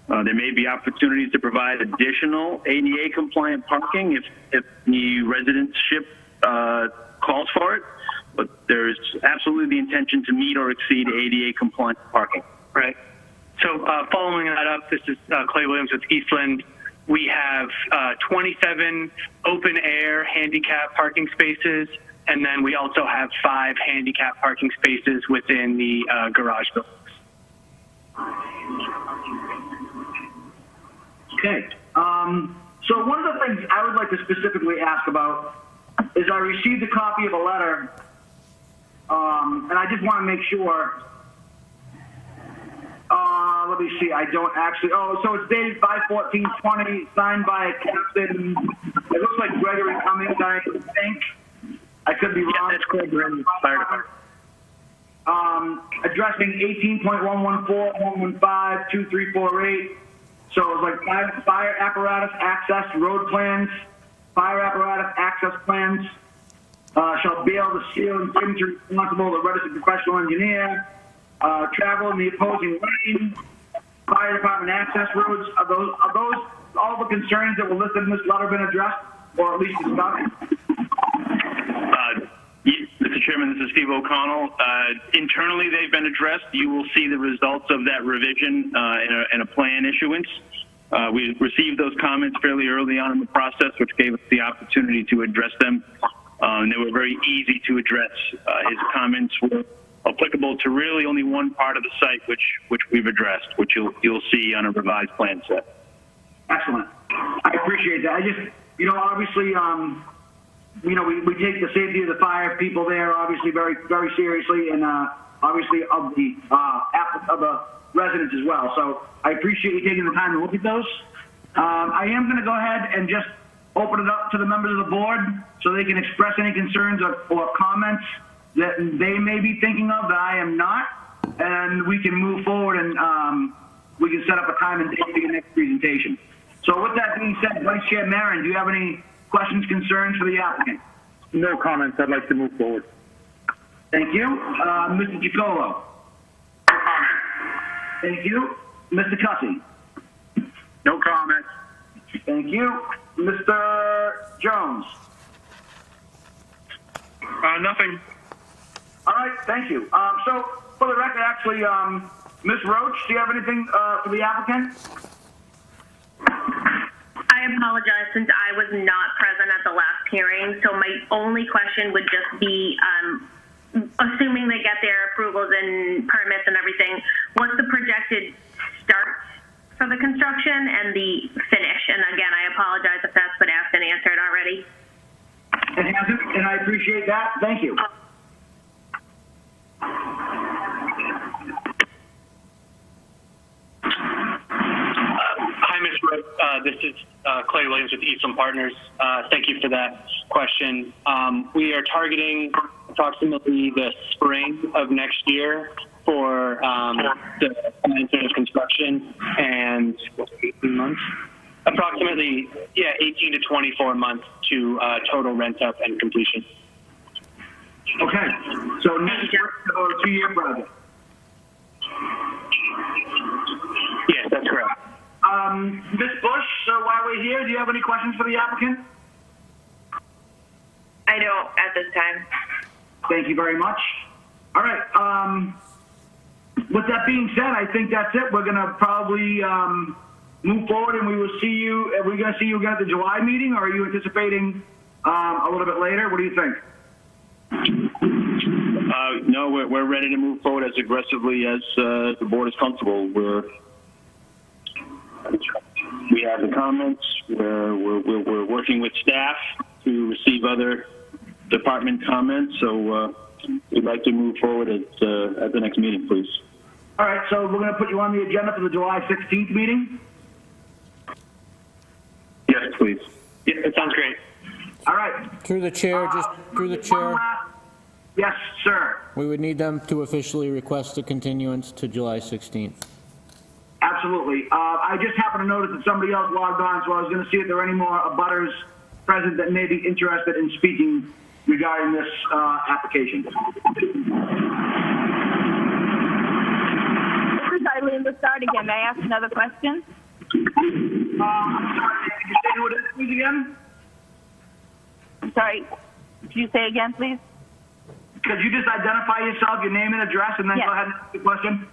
There may be opportunities to provide additional ADA compliant parking if the residentship calls for it, but there's absolutely the intention to meet or exceed ADA compliant parking. Right. So following that up, this is Clay Williams with Eastland. We have 27 open air handicap parking spaces, and then we also have 5 handicap parking spaces within the garage buildings. Okay. So one of the things I would like to specifically ask about is I received a copy of a letter, and I just want to make sure. Let me see. I don't actually. Oh, so it's dated 5/14/20, signed by a captain. It looks like Gregory Cummings, I think. I could be wrong. Yeah, that's correct. Fire Department. Addressing 18.114, 115, 2348. So it's like fire apparatus access road plans, fire apparatus access plans, shall be able to seal and signature responsible, the registered professional engineer, travel in the opposing lane, fire department access roads. Are those all the concerns that were listed in this letter been addressed, or at least discussed? Mr. Chairman, this is Steve O'Connell. Internally, they've been addressed. You will see the results of that revision in a plan issuance. We received those comments fairly early on in the process, which gave us the opportunity to address them. And they were very easy to address. His comments were applicable to really only one part of the site, which we've addressed, which you'll see on a revised plan set. Excellent. I appreciate that. I just, obviously, we take the safety of the fire people there obviously very, very seriously, and obviously of the residents as well. So I appreciate you taking the time to look at those. I am going to go ahead and just open it up to the members of the board so they can express any concerns or comments that they may be thinking of that I am not, and we can move forward and we can set up a time and date for your next presentation. So with that being said, Vice Chair Marin, do you have any questions, concerns for the applicant? No comments. I'd like to move forward. Thank you. Mr. Giacolo? No comment. Thank you. Mr. Cussy? No comments. Thank you. Mr. Jones? Nothing. All right, thank you. So for the record, actually, Ms. Roach, do you have anything for the applicant? I apologize since I was not present at the last hearing, so my only question would just be, assuming they get their approvals and permits and everything, what's the projected start for the construction and the finish? And again, I apologize if that's been asked and answered already. It hasn't, and I appreciate that. Thank you. Hi, Ms. Rowe. This is Clay Williams with Eastland Partners. Thank you for that question. We are targeting approximately the spring of next year for the commencement of construction, and 18 months? Approximately, 18 to 24 months to total rent up and completion. Okay, so next year, about a 2-year project. Yes, that's correct. Ms. Bush, so while we're here, do you have any questions for the applicant? I don't at this time. Thank you very much. All right, with that being said, I think that's it. We're gonna probably move forward, and we will see you. Are we gonna see you again at the July meeting, or are you anticipating a little bit later? What do you think? No, we're ready to move forward as aggressively as the board is comfortable. We have the comments. We're working with staff to receive other department comments. So we'd like to move forward at the next meeting, please. All right. So we're going to put you on the agenda for the July 16th meeting. Yes, please. Yeah, that sounds great. All right. Through the chair, Yes, sir. we would need them to officially request a continuance to July 16th. Absolutely. I just happened to notice that somebody else logged on, so I was going to see if there were any more abutters present that may be interested in speaking regarding this application. This is Eileen Lessard again. May I ask another question? I'm sorry, could you say who it is, please, again? I'm sorry. Could you say again, please? Could you just identify yourself, your name and address, and then Yes. go ahead and ask the question?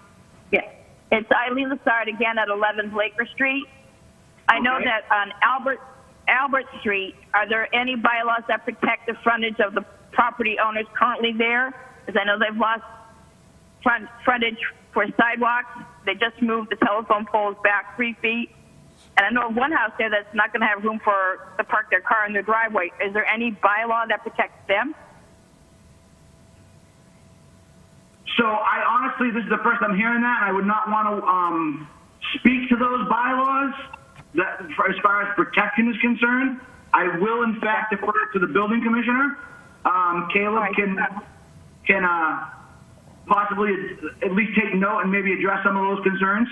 Yes. It's Eileen Lessard again at 11 Laker Street. I know Okay. that on Albert Street, are there any bylaws that protect the frontage of the property owners currently there? Because I know they've lost frontage for sidewalks. They just moved the telephone poles back 3 feet. And I know of one house there that's not going to have room to park their car in their driveway. Is there any bylaw that protects them? So I honestly, this is the first I'm hearing that. I would not want to speak to those bylaws that, as far as protection is concerned. I will, in fact, defer to the building commissioner. Caleb can possibly at least take note and maybe address some of those concerns.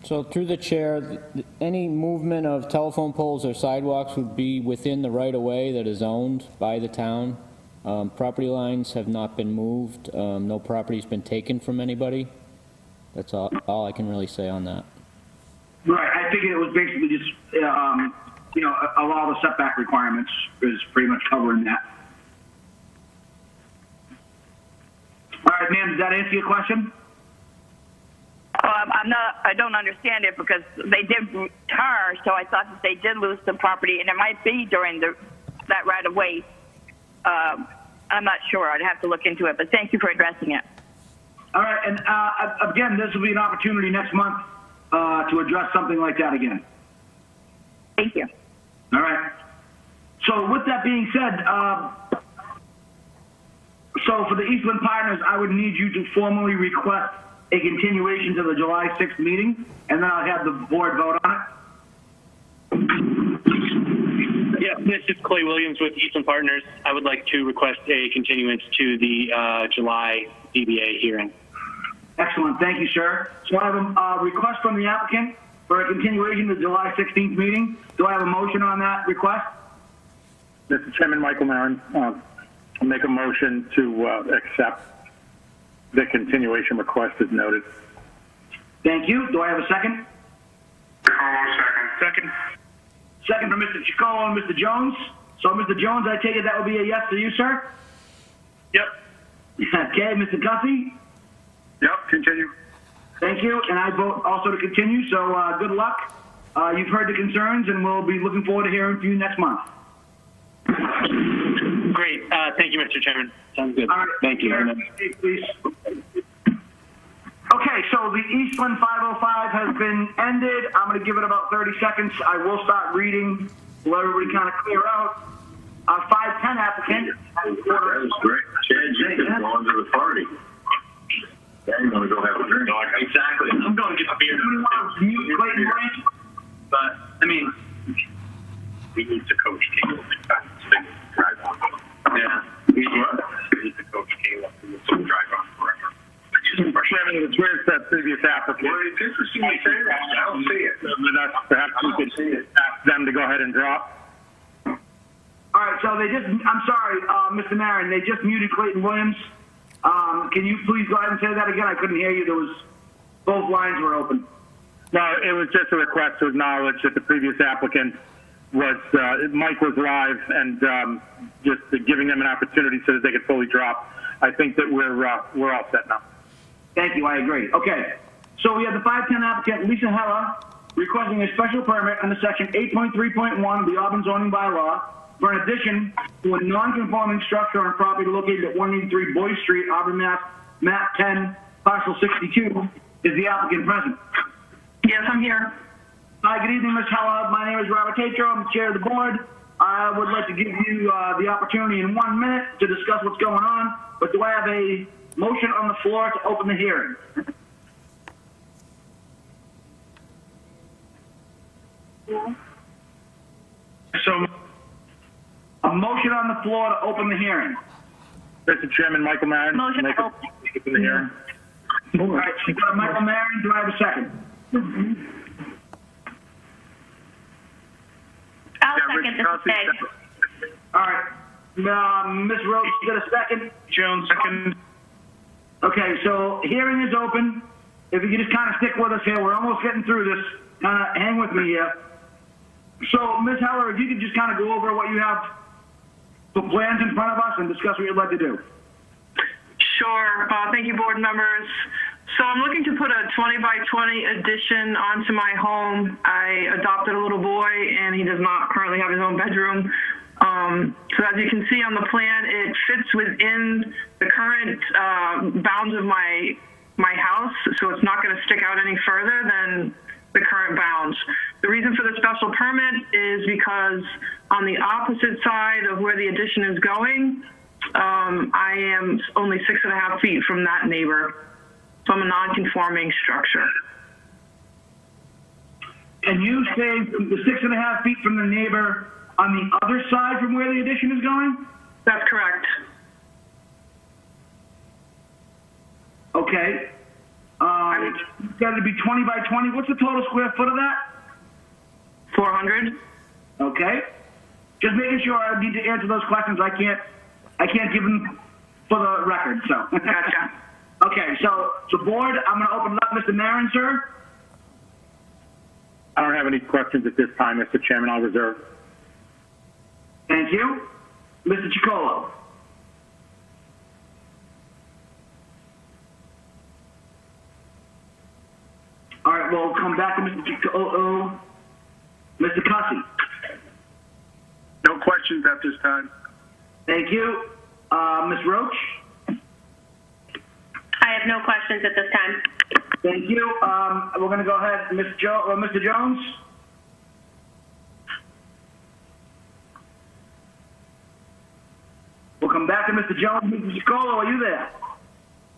So through the chair, any movement of telephone poles or sidewalks would be within the right-of-way that is owned by the town. Property lines have not been moved. No property's been taken from anybody. That's all I can really say on that. Right. I think it was basically just, allow the setback requirements is pretty much covering that. All right, ma'am, did that answer your question? I don't understand it because they did tar, so I thought that they did lose some property, and it might be during that right of way. I'm not sure. I'd have to look into it, but thank you for addressing it. All right, and again, this will be an opportunity next month to address something like that again. Thank you. All right. So with that being said, so for the Eastland Partners, I would need you to formally request a continuation to the July 6th meeting, and then I'll have the board vote on it. Yeah, This is Clay Williams with Eastern Partners. I would like to request a continuance to the July DBA hearing. Excellent. Thank you, sir. So I have a request from the applicant for a continuation of the July 16th meeting. Do I have a motion on that request? Mr. Chairman, Michael Marin, I'll make a motion to accept the continuation request as noted. Thank you. Do I have a second? Second. Second from Mr. Chicolo and Mr. Jones. So, Mr. Jones, I take it that will be a yes to you, sir? Yep. Okay, Mr. Gussy? Yep, continue. Thank you, and I vote also to continue, so good luck. You've heard the concerns, and we'll be looking forward to hearing from you next month. Great. Thank you, Mr. Chairman. Sounds good. All right. Thank you. Please. Okay, so the Eastland 505 has been ended. I'm going to give it about 30 seconds. I will start reading, let everybody kind of clear out. 510 applicant. That was great. Chad, you can go into the party. Yeah, you're going to go have a drink. Exactly. I'm going to get a beer. But, I mean, We need to coach Caleb. yeah. We need to coach Caleb to drive on forever. Chairman, it's where's that previous applicant? Well, it's interesting you say that. I don't see it. Perhaps we could ask them to go ahead and drop. All right, so they just, I'm sorry, Mr. Marin, they just muted Clayton Williams. Can you please go ahead and say that again? I couldn't hear you. Both lines were open. No, it was just a request to acknowledge that the previous applicant was, Mike was live and just giving them an opportunity so that they could fully drop. I think that we're all set now. Thank you, I agree. Okay, so we have the 510 applicant, Lisa Heller, requesting a special permit under section 8.3.1 of the Auburn zoning bylaw for an addition to a non-conforming structure on property located at 183 Boyd Street, Auburn, Mass, map 10, parcel 62. Is the applicant present? Yes, I'm here. Hi, good evening, Ms. Heller. My name is Robert Tatro. I'm the chair of the board. I would like to give you the opportunity in 1 minute to discuss what's going on, but do I have a motion on the floor to open the hearing? So, a motion on the floor to open the hearing. Mr. Chairman, Michael Marin. Motion make to open the hearing. All right, so you got Michael Marin. Do I have a second? I'll second this thing. All right. Ms. Rhodes, you got a second? Jones, second. Okay, so hearing is open. If you could just kind of stick with us here, we're almost getting through this. Kind of hang with me here. So, Ms. Heller, if you could just kind of go over what you have, the plans in front of us, and discuss what you'd like to do. Sure. Thank you, board members. So I'm looking to put a 20 by 20 addition onto my home. I adopted a little boy, and he does not currently have his own bedroom. So as you can see on the plan, it fits within the current bounds of my house, so it's not going to stick out any further than the current bounds. The reason for the special permit is because on the opposite side of where the addition is going, I am only 6.5 feet from that neighbor. So I'm a non-conforming structure. And you say the 6.5 feet from the neighbor on the other side from where the addition is going? That's correct. Okay. It's got to be 20 by 20. What's the total square foot of that? 400. Okay. Just making sure I need to answer those questions. I can't give them for the record, so. Gotcha. Okay, so board, I'm going to open it up. Mr. Marin, sir? I don't have any questions at this time, Mr. Chairman. I'll reserve. Thank you. Mr. Chicolo? All right, we'll come back to Mr. Chicolo. Mr. Cussy? No questions at this time. Thank you. Ms. Roach? I have no questions at this time. Thank you. We're going to go ahead. Mr. Jones? We'll come back to Mr. Jones. Mr. Chicolo, are you there?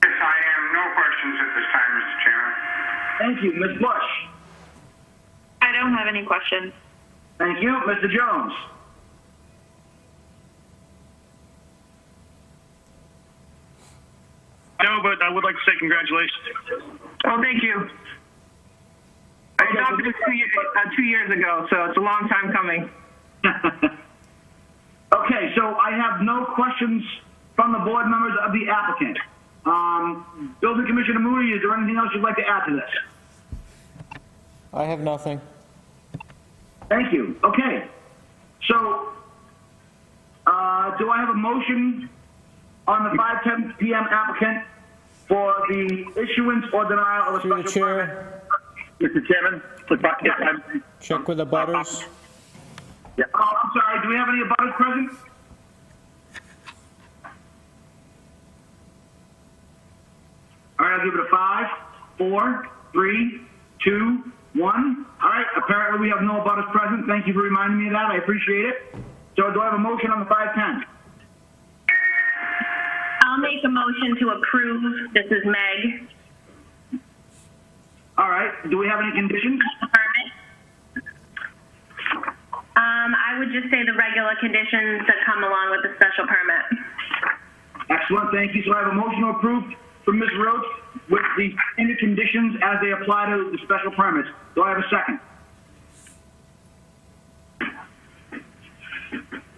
Yes, I am. No questions at this time, Mr. Chairman. Thank you. Ms. Bush? I don't have any questions. Thank you. Mr. Jones? ago, but I would like to say congratulations. Well, thank you. I adopted it 2 years ago, so it's a long time coming. Okay, so I have no questions from the board members of the applicant. Building Commissioner Moody, is there anything else you'd like to add to this? I have nothing. Thank you. Okay. So, do I have a motion on the 5:10 p.m. applicant for the issuance or denial of a Through the special permit? chair, Mr. Chairman, check with the butters. Yeah. Oh, I'm sorry. Do we have any abutters present? All right, I'll give it a 5, 4, 3, 2, 1. All right, apparently we have no abutters present. Thank you for reminding me of that. I appreciate it. So do I have a motion on the 5:10? I'll make a motion to approve. This is Meg. All right, do we have any conditions? I would just say the regular conditions that come along with the special permit. Excellent, thank you. So I have a motion to approve from Ms. Roach with the any conditions as they apply to the special permits. Do I have a second?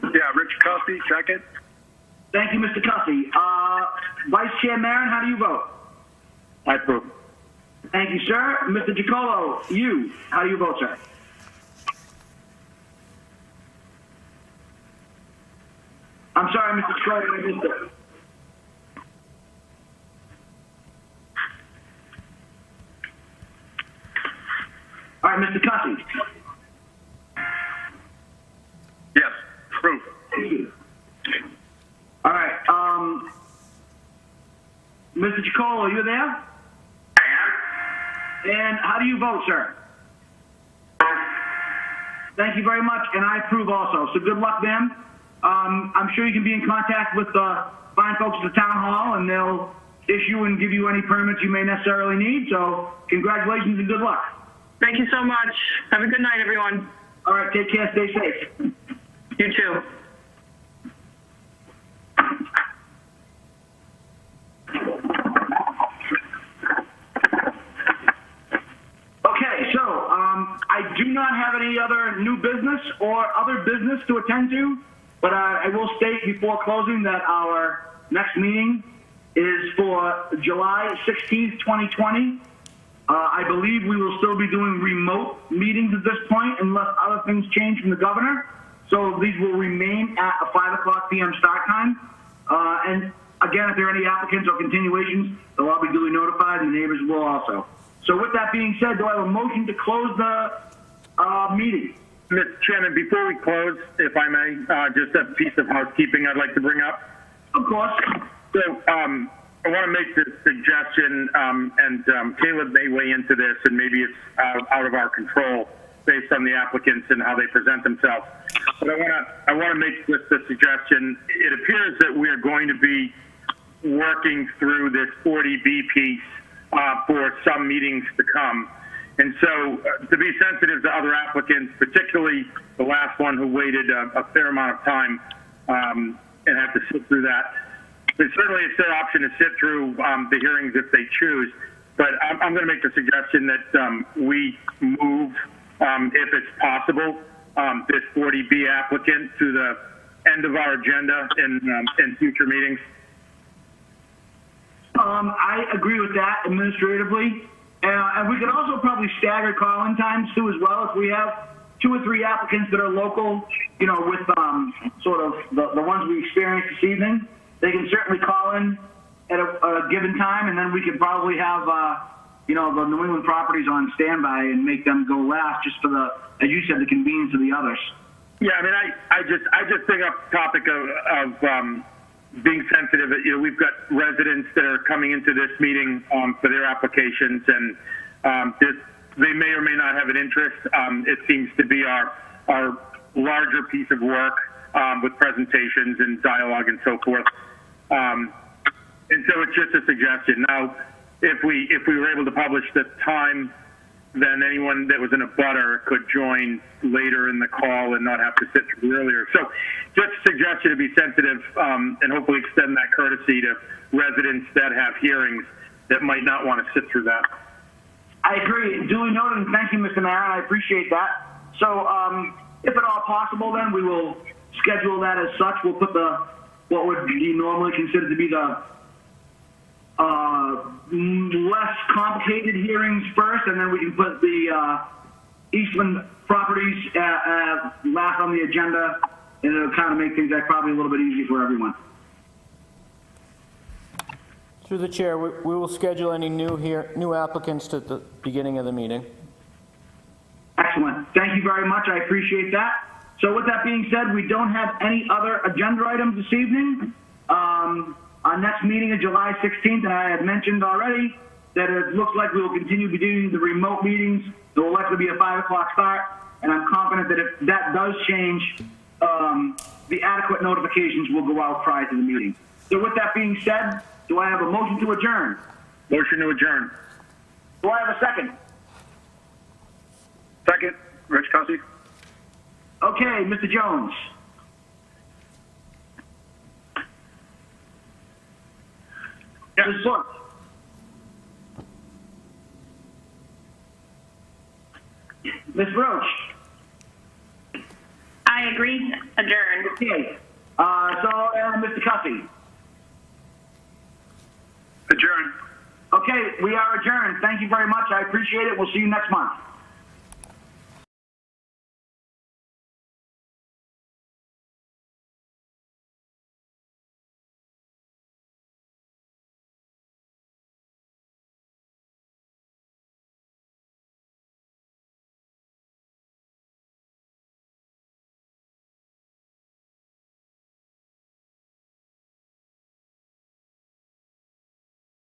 Yeah, Rich Cussy, second. Thank you, Mr. Cussy. Vice Chair Marin, how do you vote? I approve. Thank you, sir. Mr. Giacolo, you, how do you vote, sir? I'm sorry, Mr. Giacolo, I missed it. All right, Mr. Cussy. Yes, approve. Thank you. All right, Mr. Giacolo, are you there? I am. And how do you vote, sir? Thank you very much, and I approve also. So good luck, then. I'm sure you can be in contact with the fine folks at the town hall, and they'll issue and give you any permits you may necessarily need. So congratulations and good luck. Thank you so much. Have a good night, everyone. All right, take care, stay safe. You too. Okay, so I do not have any other new business or other business to attend to, but I will state before closing that our next meeting is for July 16th, 2020. I believe we will still be doing remote meetings at this point unless other things change from the governor. So these will remain at a 5:00 p.m. start time. And again, if there are any applicants or continuations, they'll all be duly notified and the neighbors will also. So with that being said, do I have a motion to close the meeting? Mr. Chairman, before we close, if I may, just a piece of housekeeping I'd like to bring up. Of course. So I want to make this suggestion, and Caleb may weigh into this, and maybe it's out of our control based on the applicants and how they present themselves. But I want to make this a suggestion. It appears that we are going to be working through this 40B piece for some meetings to come. And so to be sensitive to other applicants, particularly the last one who waited a fair amount of time and had to sit through that, certainly it's their option to sit through the hearings if they choose. But I'm going to make the suggestion that we move, if it's possible, this 40B applicant to the end of our agenda in future meetings. I agree with that administratively. And we could also probably stagger call-in times too as well. If we have 2 or 3 applicants that are local, you know, with sort of the ones we experienced this evening, they can certainly call in at a given time, and then we could probably have, you know, the New England properties on standby and make them go last just for the, as you said, the convenience of the others. Yeah, I mean, I just bring up the topic of being sensitive. You know, we've got residents that are coming into this meeting for their applications, and they may or may not have an interest. It seems to be our larger piece of work with presentations and dialogue and so forth. And so it's just a suggestion. Now, if we were able to publish the time then anyone that was in a butter could join later in the call and not have to sit through earlier. So just suggest you to be sensitive and hopefully extend that courtesy to residents that have hearings that might not want to sit through that. I agree. Duly noted, and thank you, Mr. Marin. I appreciate that. So if at all possible, then we will schedule that as such. We'll put what would be normally considered to be the less complicated hearings first, and then we can put the Eastman properties last on the agenda, and it'll kind of make things probably a little bit easier for everyone. Through the chair, we will schedule any new applicants at the beginning of the meeting. Excellent. Thank you very much. I appreciate that. So with that being said, we don't have any other agenda items this evening. Our next meeting is July 16th, and I had mentioned already that it looks like we will continue to be doing the remote meetings. There will likely be a 5 o'clock start, and I'm confident that if that does change, the adequate notifications will go out prior to the meeting. So with that being said, do I have a motion to adjourn? Motion to adjourn. Do I have a second? Second, Rich Cussy. Okay, Mr. Jones. Yes. Ms. Bush. Ms. Roach. I agree. Adjourn. Okay. Mr. Cussy. Adjourn. Okay, we are adjourned. Thank you very much. I appreciate it. We'll see you next month.